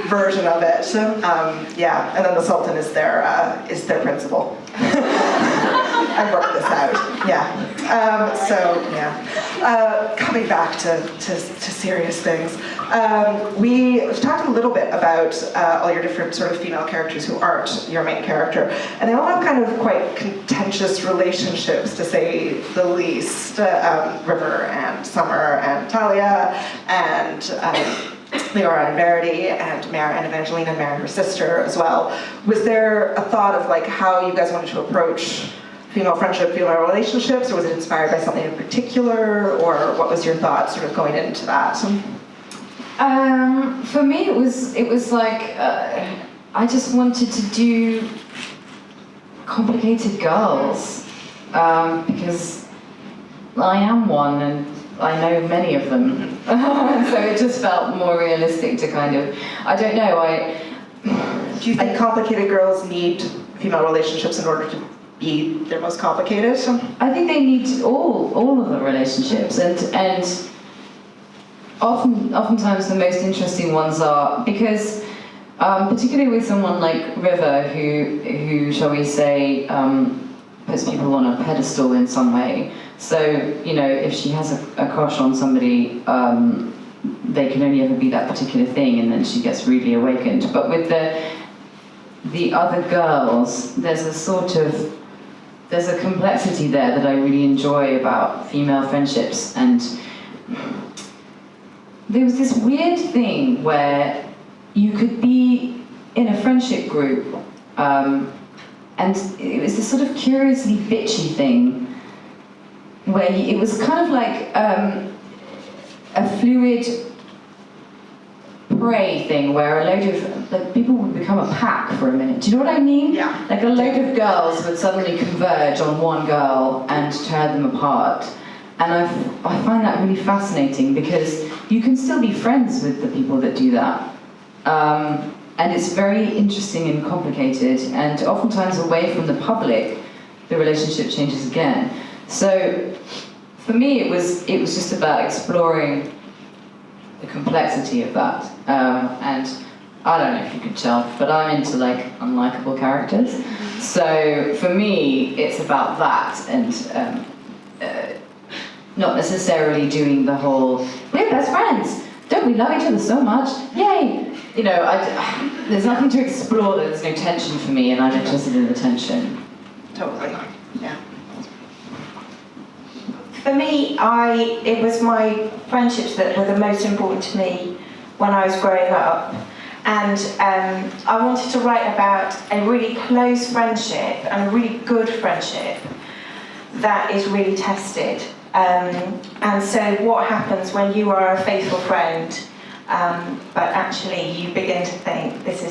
version of it. Yeah, and then the Sultan is their principal. I worked this out. Yeah. Coming back to serious things, we've talked a little bit about all your different sort of female characters who aren't your main character, and they all have kind of quite contentious relationships, to say the least. River and Summer and Talia and Laure and Verity and Mare and Evangeline and Mare and her sister as well. Was there a thought of like how you guys wanted to approach female friendship, female relationships, or was it inspired by something in particular, or what was your thought sort of going into that? For me, it was like I just wanted to do complicated girls because I am one, and I know many of them. So it just felt more realistic to kind of, I don't know, Do you think complicated girls need female relationships in order to be their most complicated? I think they need all of the relationships, and oftentimes the most interesting ones are, because particularly with someone like River, who shall we say, puts people on a pedestal in some way. So, you know, if she has a crush on somebody, they can only ever be that particular thing, and then she gets rudely awakened. But with the other girls, there's a complexity there that I really enjoy about female friendships. And there was this weird thing where you could be in a friendship group, and it was this sort of curiously bitchy thing where it was kind of like a fluid prey thing where a load of people would become a pack for a minute. Do you know what I mean? Yeah. Like a load of girls would suddenly converge on one girl and tear them apart. And I find that really fascinating, because you can still be friends with the people that do that. And it's very interesting and complicated, and oftentimes away from the public, the relationship changes again. So for me, it was just about exploring the complexity of that. And I don't know if you could tell, but I'm into like unlikable characters. So for me, it's about that, and not necessarily doing the whole, we're best friends, don't we love each other so much, yay! You know, there's nothing to explore, there's no tension for me, and I'm interested in the tension. Totally. Yeah. For me, it was my friendships that were the most important to me when I was growing up. And I wanted to write about a really close friendship and a really good friendship that is really tested. And so what happens when you are a faithful friend, but actually you begin to think this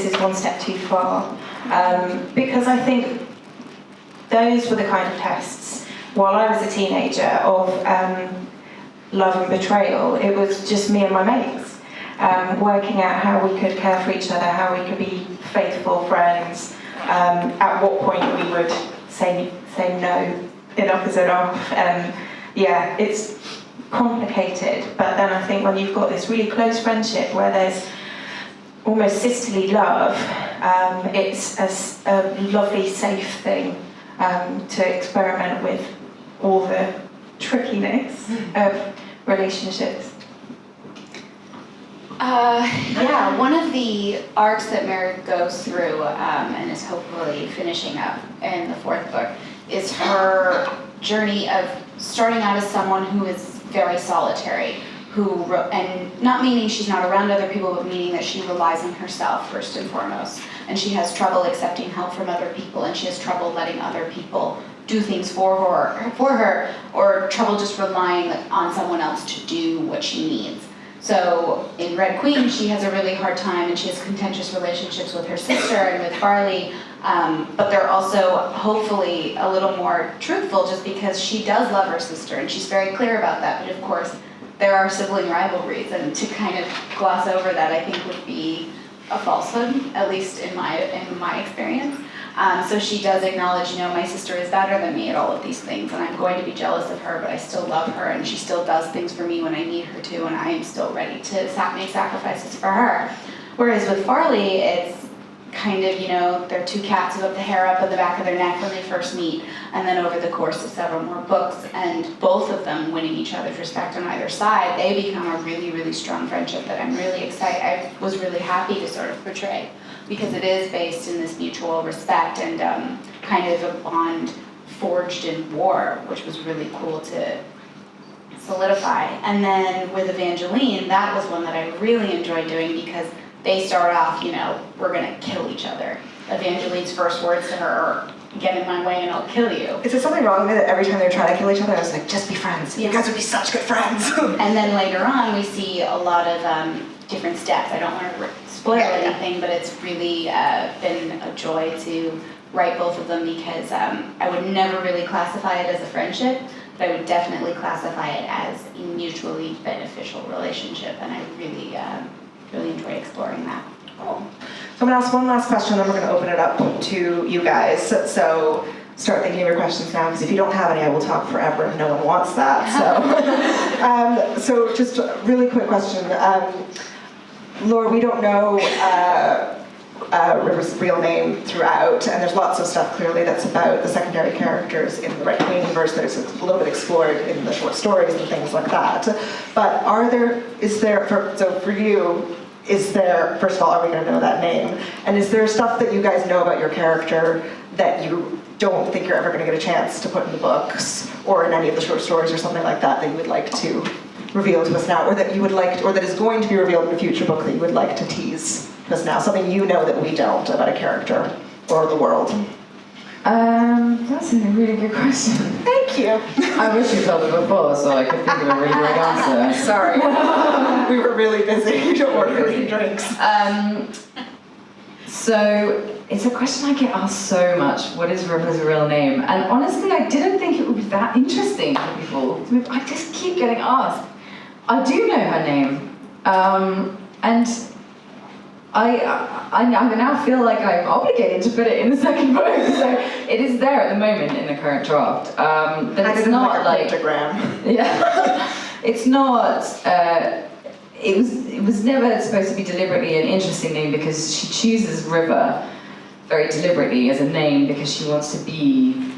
is one step too far? Because I think those were the kind of tests while I was a teenager of love and betrayal. It was just me and my mates, working out how we could care for each other, how we could be faithful friends, at what point we would say no, enough is enough. Yeah, it's complicated, but then I think when you've got this really close friendship where there's almost sisterly love, it's a lovely, safe thing to experiment with all the trickiness of relationships. Yeah, one of the arcs that Mary goes through and is hopefully finishing up in the fourth book is her journey of starting out as someone who is very solitary, and not meaning she's not around other people, but meaning that she relies on herself first and foremost. And she has trouble accepting help from other people, and she has trouble letting other people do things for her, or trouble just relying on someone else to do what she needs. So in Red Queen, she has a really hard time, and she has contentious relationships with her sister and with Farley, but they're also hopefully a little more truthful, just because she does love her sister, and she's very clear about that. But of course, there are sibling rivalries, and to kind of gloss over that, I think would be a falsehood, at least in my experience. So she does acknowledge, my sister is better than me at all of these things, and I'm going to be jealous of her, but I still love her, and she still does things for me when I need her to, and I am still ready to make sacrifices for her. Whereas with Farley, it's kind of, they're two cats who have the hair up in the back of their neck when they first meet, and then over the course of several more books, and both of them winning each other's respect on either side, they become a really, really strong friendship that I'm really excited. I was really happy to sort of portray, because it is based in this mutual respect and kind of a bond forged in war, which was really cool to solidify. And then with Evangeline, that was one that I really enjoyed doing, because they start off, we're gonna kill each other. Evangeline's first words to her are, get in my way and I'll kill you. Is there something wrong with it? Every time they were trying to kill each other, I was like, just be friends. Yeah. You guys would be such good friends. And then later on, we see a lot of different steps. I don't want to spoil anything, but it's really been a joy to write both of them, because I would never really classify it as a friendship, but I would definitely classify it as a mutually beneficial relationship, and I really, really enjoy exploring that. Cool. So I'm going to ask one last question, then we're going to open it up to you guys. So start thinking of your questions now, because if you don't have any, I will talk forever, and no one wants that. So, so just a really quick question. Laure, we don't know River's real name throughout, and there's lots of stuff clearly that's about the secondary characters in the Red Queen universe that is a little bit explored in the short stories and things like that. But for you, is there, first of all, are we going to know that name? And is there stuff that you guys know about your character that you don't think you're ever going to get a chance to put in the books or in any of the short stories or something like that you would like to reveal to us now, or that you would like, or that is going to be revealed in a future book that you would like to tease to us now? Something you know that we don't about a character or the world? That's a really good question. Thank you. I wish you told it before so I could think of a really great answer. Sorry. We were really busy. Don't worry, making drinks. So it's a question I get asked so much. What is River's real name? And honestly, I didn't think it would be that interesting for people. I just keep getting asked. I do know her name, and I now feel like I'm obligated to put it in the second book. So it is there at the moment in the current draft. But it's not like a pictogram. Yeah, it's not. It was never supposed to be deliberately an interesting name, because she chooses River very deliberately as a name because she wants to be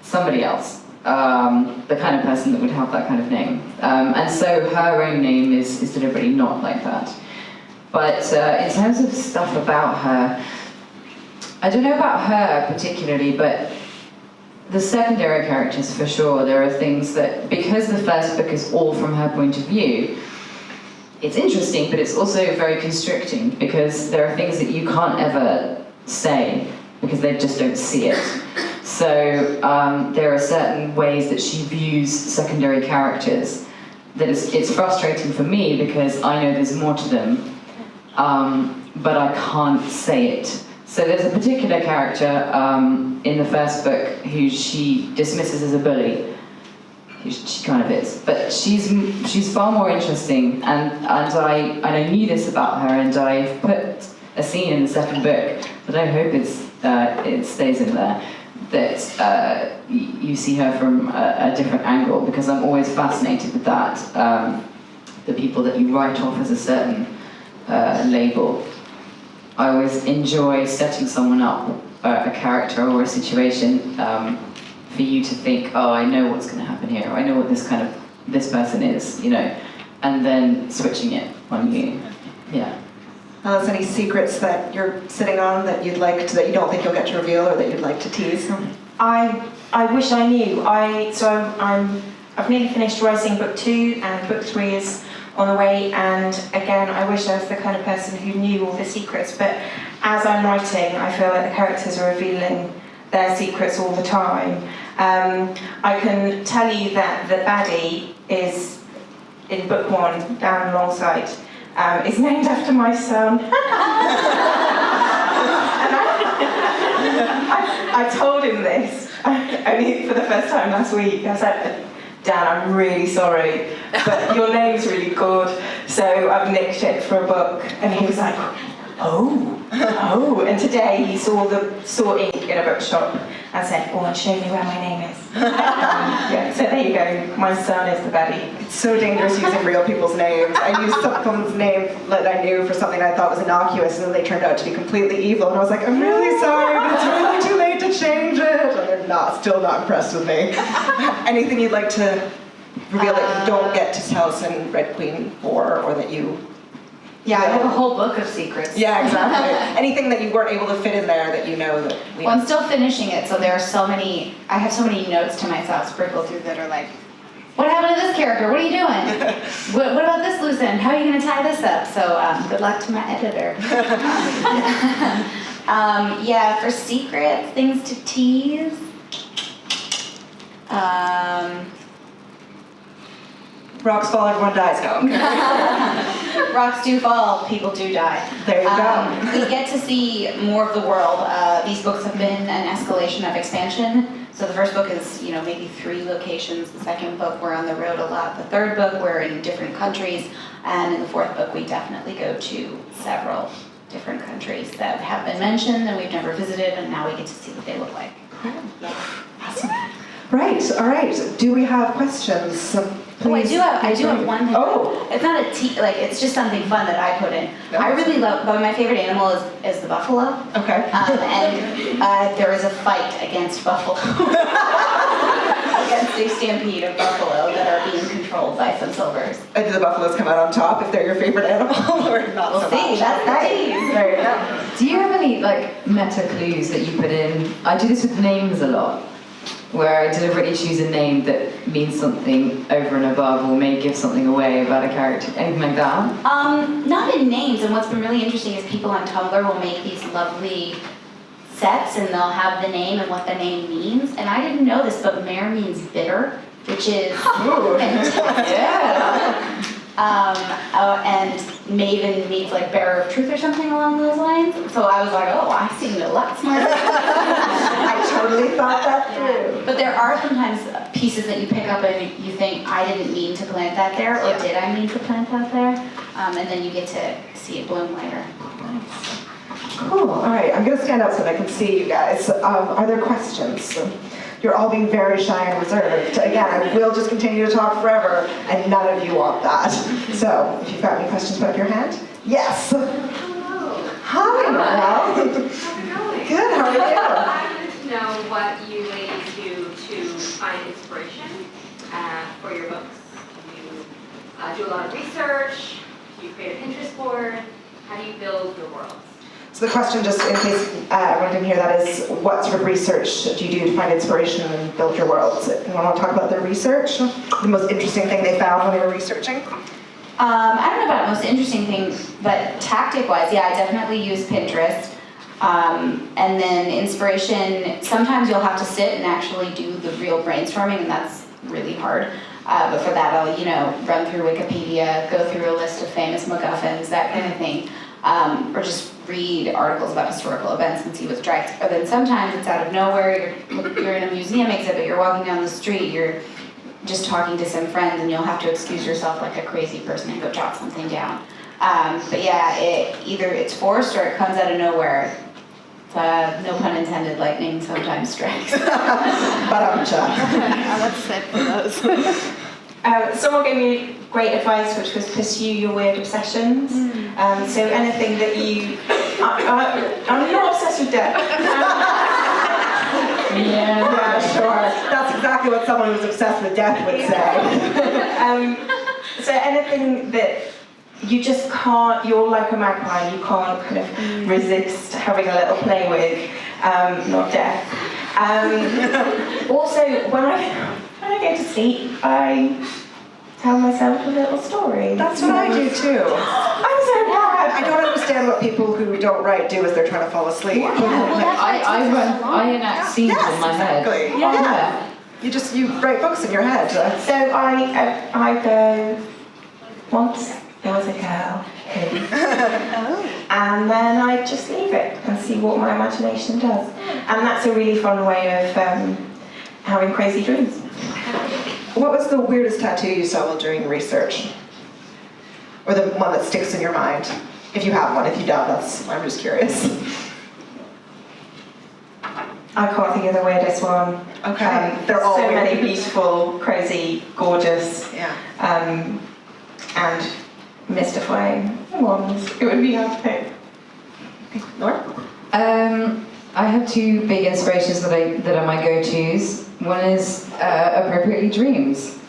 somebody else, the kind of person that would have that kind of name. And so her own name is deliberately not like that. But in terms of stuff about her, I don't know about her particularly, but the secondary characters for sure, there are things that, because the first book is all from her point of view, it's interesting, but it's also very constricting, because there are things that you can't ever say because they just don't see it. So there are certain ways that she views secondary characters that it's frustrating for me, because I know there's more to them, but I can't say it. So there's a particular character in the first book who she dismisses as a bully. She kind of is, but she's far more interesting, and I knew this about her, and I've put a scene in the second book that I hope it stays in there, that you see her from a different angle, because I'm always fascinated with that. The people that you write off as a certain label. I always enjoy setting someone up, a character or a situation, for you to think, oh, I know what's going to happen here, or I know what this person is, and then switching it on you. Yeah. Alice, any secrets that you're sitting on that you'd like to, that you don't think you'll get to reveal, or that you'd like to tease? I wish I knew. I've nearly finished writing book 2, and book 3 is on the way, and again, I wish I was the kind of person who knew all the secrets, but as I'm writing, I feel like the characters are revealing their secrets all the time. I can tell you that the baddie is in book 1, down alongside, is named after my son. And I told him this only for the first time last week. I said, Dan, I'm really sorry, but your name's really good, so I've nicked it for a book. And he was like, oh. And today he saw ink in a bookshop and said, oh, and show me where my name is. Yeah, so there you go, my son is the baddie. It's so dangerous using real people's names. I used someone's name that I knew for something I thought was innocuous, and then they turned out to be completely evil, and I was like, I'm really sorry, but it's really too late to change it. And they're still not impressed with me. Anything you'd like to reveal that you don't get to tell us in Red Queen 4, or that you... Yeah, I have a whole book of secrets. Yeah, exactly. Anything that you weren't able to fit in there that you know that we Well, I'm still finishing it, so there are so many, I have so many notes to myself sprinkled through that are like, what happened to this character? What are you doing? what about this loose end? How are you going to tie this up? So good luck to my editor. Yeah, for secrets, things to tease. Rocks fall, everyone dies. No. Rocks do fall, people do die. There you go. We get to see more of the world. These books have been an escalation of expansion. So So the first book is, maybe 3 locations. The second book, we're on the road a lot. The third book, we're in different countries. And in the fourth book, we definitely go to several different countries that have been mentioned and we've never visited, and now we get to see what they look like. Yeah. Awesome. Right, all right. Do we have questions? Oh, I do have one thing. Oh. It's not it's just something fun that I put in. No. I really love, but my favorite animal is the buffalo. Okay. And there is a fight against buffalo. Against a stampede of buffalo that are being controlled by some silvers. And do the buffaloes come out on top if they're your favorite animal, or not? We'll see. That's nice. There you go. Do you have any meta clues that you put in? I do this with names a lot, where I deliberately choose a name that means something over and above or may give something away about a character. Anything like that? Not in names, and what's been really interesting is people on Tumblr will make these lovely sets and they'll have the name and what the name means. And I didn't know this, but mare means bitter, which is yeah. And Maven means bearer of truth or something along those lines. So I was like, oh, I seem a lot smarter. I totally thought that through. But there are sometimes pieces that you pick up and you think, I didn't mean to plant that there, or did I mean to plant that there? And then you get to see it bloom later. Nice. Cool. All right. I'm going to stand up so that I can see you guys. Are there questions? You're all being very shy and reserved. Again, I will just continue to talk forever, and none of you want that. So, if you've got any questions, put up your hand. Yes. Hello. Hi, Noelle. How's it going? Good. How are you? I wanted to know what you ladies do to find inspiration for your books. Do you do a lot of research? Do you create a Pinterest board? How do you build your worlds? So the question, just in case everyone didn't hear that, is what sort of research do you do to find inspiration and build your worlds? Anyone want to talk about their research? The most interesting thing they found when they were researching? I don't know about most interesting thing, but tactic-wise, yeah, I definitely use Pinterest. And then inspiration, sometimes you'll have to sit and actually do the real brainstorming, and that's really hard. But for that, I'll, run through Wikipedia, go through a list of famous MacGuffins, that kind of thing. Or just read articles about historical events and see what strikes. Or then sometimes it's out of nowhere, you're in a museum exhibit, you're walking down the street, you're just talking to some friends, and you'll have to excuse yourself like a crazy person and go jot something down. But yeah, either it's forced or it comes out of nowhere. No pun intended, lightning sometimes strikes. Let's sit for those. Someone gave me great advice, which was pursue your weird obsessions. So anything that you... I'm not obsessed with death. Yeah, sure. That's exactly what someone who's obsessed with death would say. So anything that you just can't, you're like a magpie, you can't kind of resist having a little play with, not death. Also, when I go to sleep, I tell myself a little story. That's what I do too. I'm so glad. I don't understand what people who don't write do as they're trying to fall asleep. I enact scenes in my head. Exactly. Yeah. You write books in your head. So I go, once there was a girl who, and then I just leave it and see what my imagination does. And that's a really fun way of having crazy dreams. What was the weirdest tattoo you saw while doing research? Or the one that sticks in your mind? If you have one, if you don't, I'm just curious. I can't think of the weirdest one. Okay. They're all so weird. many beautiful, crazy, gorgeous, and mystifying ones. It would be hard to pick. Laure? I have 2 big inspirations that are my go-tos. One is appropriately dreams.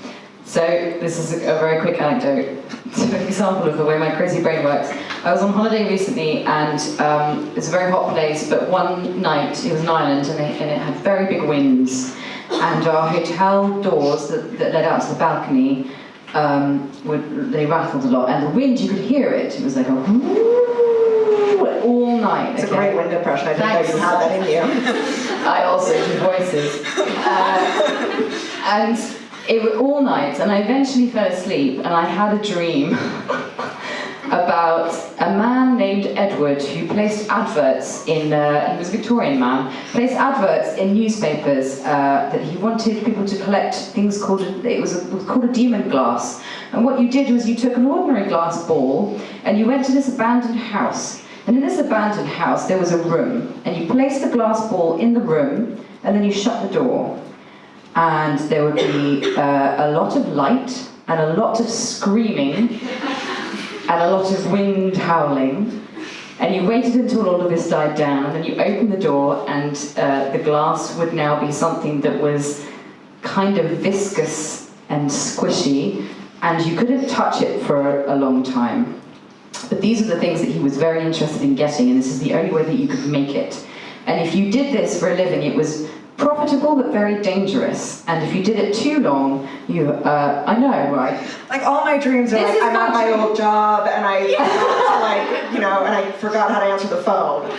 So this is a very quick anecdote. It's an example of the way my crazy brain works. I was on holiday recently, and it's a very hot place, but one night, it was an island, and it had very big winds, and our hotel doors that led out to the balcony, they rattled a lot, and the wind, you could hear it. It was like a whoo, all night. It's a great wind impression. I didn't know you had that in you. I also do voices. And it was all night, and I eventually fell asleep, and I had a dream about a man named Edward who placed adverts in, he was a Victorian man, placed adverts in newspapers that he wanted people to collect things called, it was called a demon glass. And what you did was you took an ordinary glass ball and you went to this abandoned house. And in this abandoned house there was a room, and you placed the glass ball in the room and then you shut the door. And there would be a lot of light and a lot of screaming and a lot of wind howling, and you waited until all of this died down, and then you opened the door, and the glass would now be something that was kind of viscous and squishy, and you couldn't touch it for a long time. But these are the things that he was very interested in getting, and this is the only way that you could make it. And if you did this for a living, it was profitable but very dangerous, and if you did it too long, you, I know, right? Like all my dreams are This like, is I'm my at my dream. old job and I forgot to, like, you know, and I forgot how to answer the phone.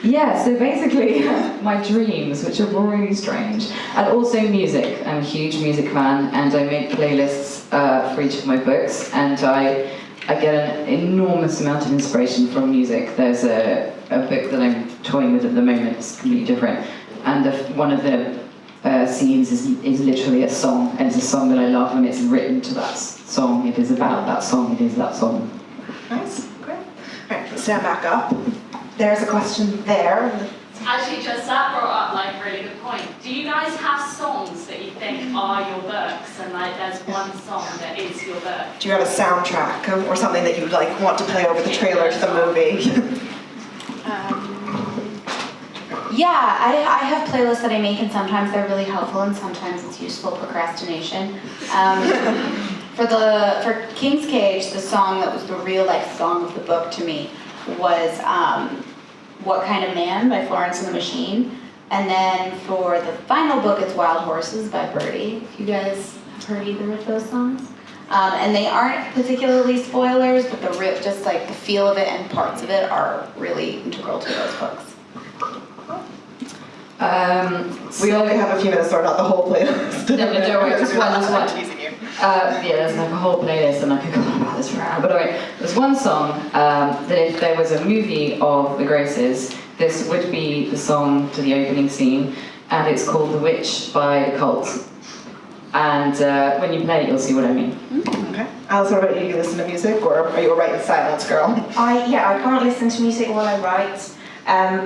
Yeah, so basically, my dreams, which are really strange, and also music. I'm a huge music fan, and I make playlists for each of my books, and I get an enormous amount of inspiration from music. There's a book that I'm toying with at the moment, it's completely different, and one of the scenes is literally a song, and it's a song that I love, and it's written to that song. It is about that song, it is that song. Nice, great. All right, stand back up. There's a question there. Actually, just that brought up like a really good point. Do you guys have songs that you think are your books, and like there's one song that is your book? Do you have a soundtrack or something that you like want to play over the trailer to the movie? Yeah, I have playlists that I make, and sometimes they're really helpful, and sometimes it's useful procrastination. For King's Cage, the song that was the real life song of the book to me was What Kind of Man by Florence and the Machine. And then for the final book, it's Wild Horses by Birdie, if you guys have heard either of those songs. And they aren't particularly spoilers, but just like the feel of it and parts of it are really integral to those books. We only have a few minutes, so not the whole playlist. No, don't worry, just one. I'm teasing you. Yeah, there's like a whole playlist, and I could go on about this for an hour. But anyway, there's one song that if there was a movie of The Graces, this would be the song to the opening scene, and it's called The Witch by The Cult. And when you play it, you'll see what I mean. Okay. Alice, what about you? Do you listen to music, or are you a write in silence girl? I can't listen to music while I write,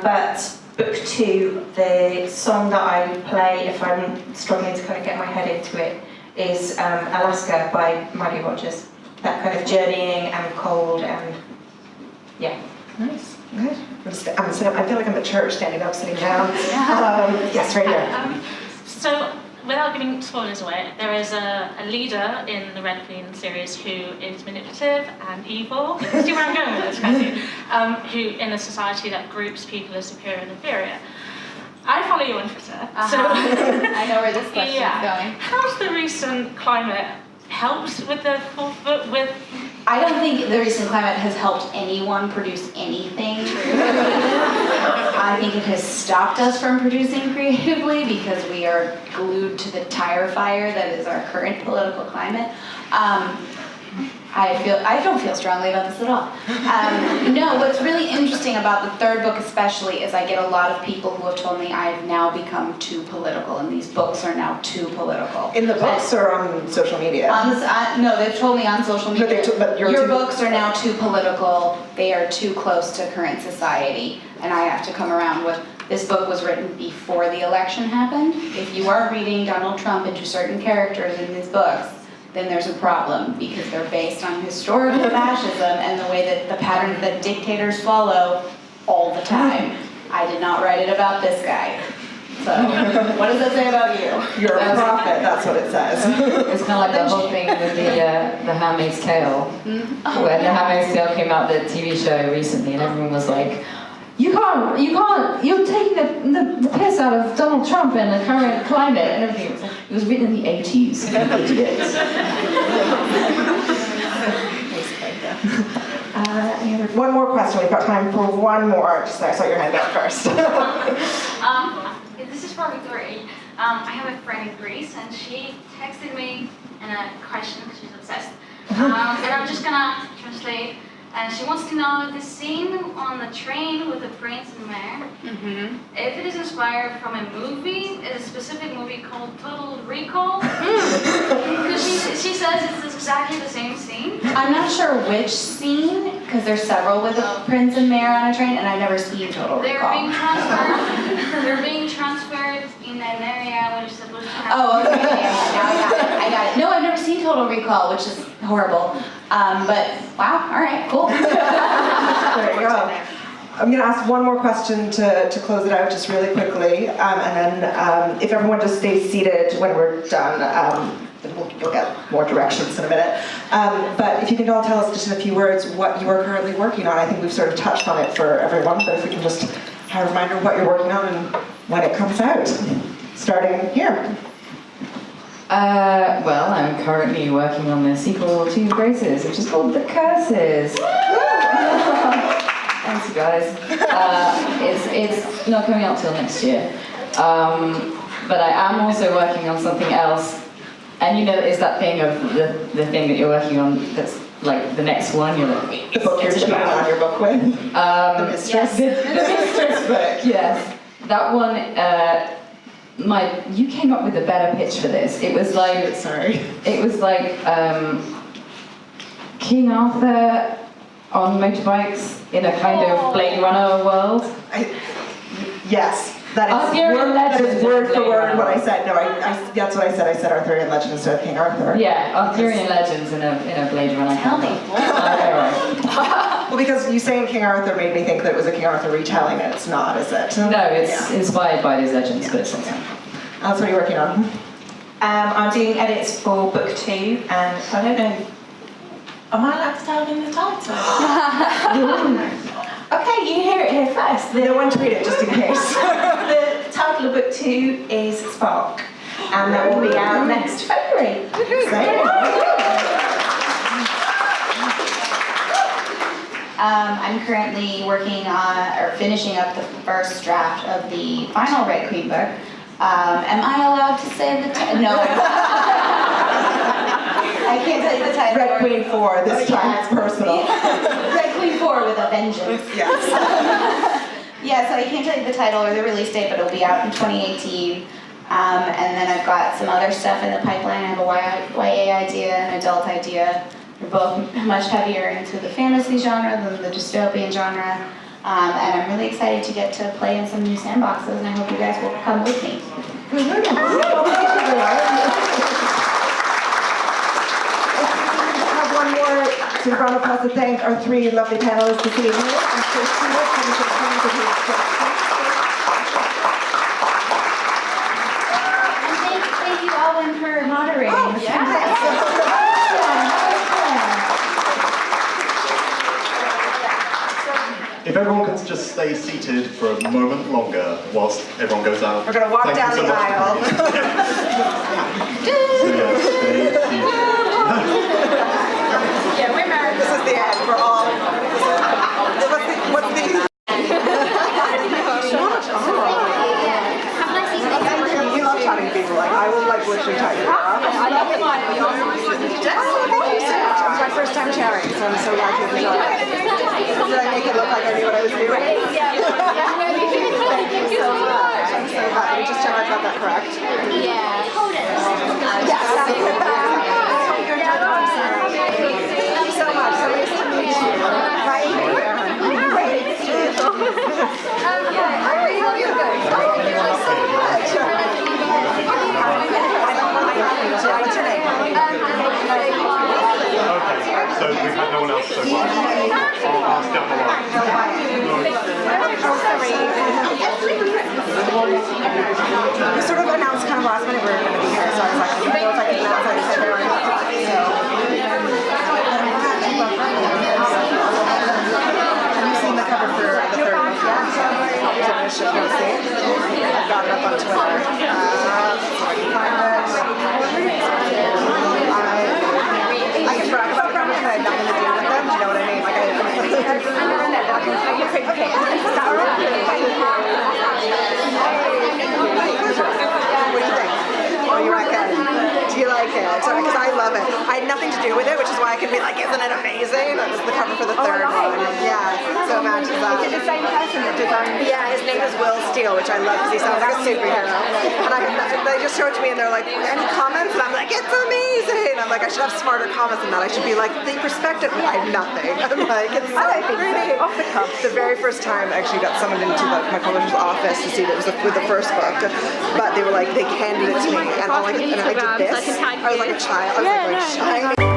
but book 2, the song that I play if I'm struggling to kind of get my head into it is Alaska by Maggie Rogers. That kind of journeying and cold and yeah. Nice. Good. I'm sitting up. I feel like I'm at church, standing up, sitting down. Yes, right here. So, without giving spoilers away, there is a leader in the Red Queen series who is manipulative and evil. You can see where I'm going with this, can't you? Who, in a society that groups people as superior and inferior. I follow you on Twitter, so I know where this question is going. How's the recent climate helped with the fourth book? I don't think the recent climate has helped anyone produce anything. I think it has stopped us from producing creatively because we are glued to the tire fire that is our current political climate. I don't feel strongly about this at all. No, what's really interesting about the third book especially is I get a lot of people who have told me I've now become too political, and these books are now too political. In the books or on social media? No, they've told me on social media, but your books are now too political, they are too close to current society, and I have to come around with, this book was written before the election happened. If you are reading Donald Trump into certain characters in these books, then there's a problem, because they're based on historical fascism and the way that the pattern that dictators follow all the time. I did not write it about this guy. So, what does that say about you? You're a prophet, that's what it says. It's kind of like the whole thing with the Handmaid's Tale. When the Handmaid's Tale came out, the TV show recently, and everyone was like, you can't, you're taking the piss out of Donald Trump and the current climate and everything. It was written in the 80s. One more question. We've got time for one more. Just I saw your hand up first. This is for Victoria. I have a friend in Greece, and she texted me in a question because she's obsessed. And I'm just gonna translate. She wants to know the scene on the train with the prince and mayor. If it is inspired from a movie, a specific movie called Total Recall. Because she says it's exactly the same scene. I'm not sure which scene, because there's several with a prince and mayor on a train, and I've never seen Total Recall. They're being transferred in an area which is supposed to have. Oh, okay, yeah, now I got it. No, I've never seen Total Recall, which is horrible. But wow, all right, cool. There you go. I'm going to ask one more question to close it out just really quickly, and then if everyone just stays seated when we're done, then you'll get more directions in a minute. But if you can all tell us just in a few words what you are currently working on. I think we've sort of touched on it for everyone, but if we can just have a reminder of what you're working on and when it comes out, starting here. Well, I'm currently working on the sequel to Graces, which is called The Curses. Thanks, you guys. It's not coming out till next year. But I am also working on something else. And you know, it's that thing of the thing that you're working on that's like the next one. You're like, The book you're cheating on your book with? The Mistress? Yes. The Mistress book, yes. That one, you came up with a better pitch for this. It was like, it was like King Arthur on motorbikes in a kind of Blade Runner world. Yes, that is word for word what I said. No, that's what I said. I said Arthurian legend instead of King Arthur. Yeah, Arthurian legends in a Blade Runner. Tell me. Well, because you saying King Arthur made me think that it was a King Arthur retelling, and it's not, is it? No, it's inspired by these legends, but it's not. That's what you're working on. I'm doing edits for book 2, and I don't know. Am I allowed to tell them the title? Okay, you hear it here first. No one tweet it, just in case. The title of book 2 is Spark, and that will be out next February. I'm currently working on, or finishing up the first draft of the final Red Queen book. Am I allowed to say the title? No. I can't tell you the title. Red Queen 4, this time it's personal. Red Queen 4 with a vengeance. Yes. Yeah, so I can't tell you the title or the release date, but it'll be out in 2018. And then I've got some other stuff in the pipeline. I have a YA idea, an adult idea. They're both much heavier into the fantasy genre than the dystopian genre. And I'm really excited to get to play in some new sandboxes, and I hope you guys will come with me. Have one more sort of round of applause to thank our 3 lovely panelists this evening. And thank you, Alwyn, for moderating. If everyone can just stay seated for a moment longer whilst everyone goes out. We're going to walk down the aisle. Yeah, we're married. This is the end for all. What's the You love chatting to people. Like, I will literally chat you up. I love it. It's my first time chairing, so I'm so glad you enjoyed it. Did I make it look like I knew what I was doing? Thank you so much. I'm so glad. Let me just check I've got that correct. Yeah. Hold it. Yes. Thank you so much. So nice to meet you. Right here. Great. So we've had no one else so far. I'll ask down the line. We sort of announced kind of last minute we were going to be here, so I was like, I don't know if I can announce it. So, have you seen the cover for the third book yet? I've got it up on Twitter. So I can find it. I can brag about them, but I had nothing to do with them. Do you know what I mean? Like I What do you think? Oh, you reckon? Do you like it? Because I love love it. I had nothing to do with it, which is why I can be like, isn't it amazing? That was the cover for the third one. Yeah, so it matches up. Is it the same person that designed it? Yeah, his name is Will Steele, which I love because he sounds like a superhero. And they just showed it to me and they're like, any comments? And I'm like, it's amazing! I'm like, I should have smarter comments than that. I should be like, the perspective, I have nothing. I'm like, it's so pretty. Off the cuff. The very first time I actually got summoned into my publisher's office to see that it was with the first book, but they were like, they handed it to me and I did this. I was like a child. I was like, shiny.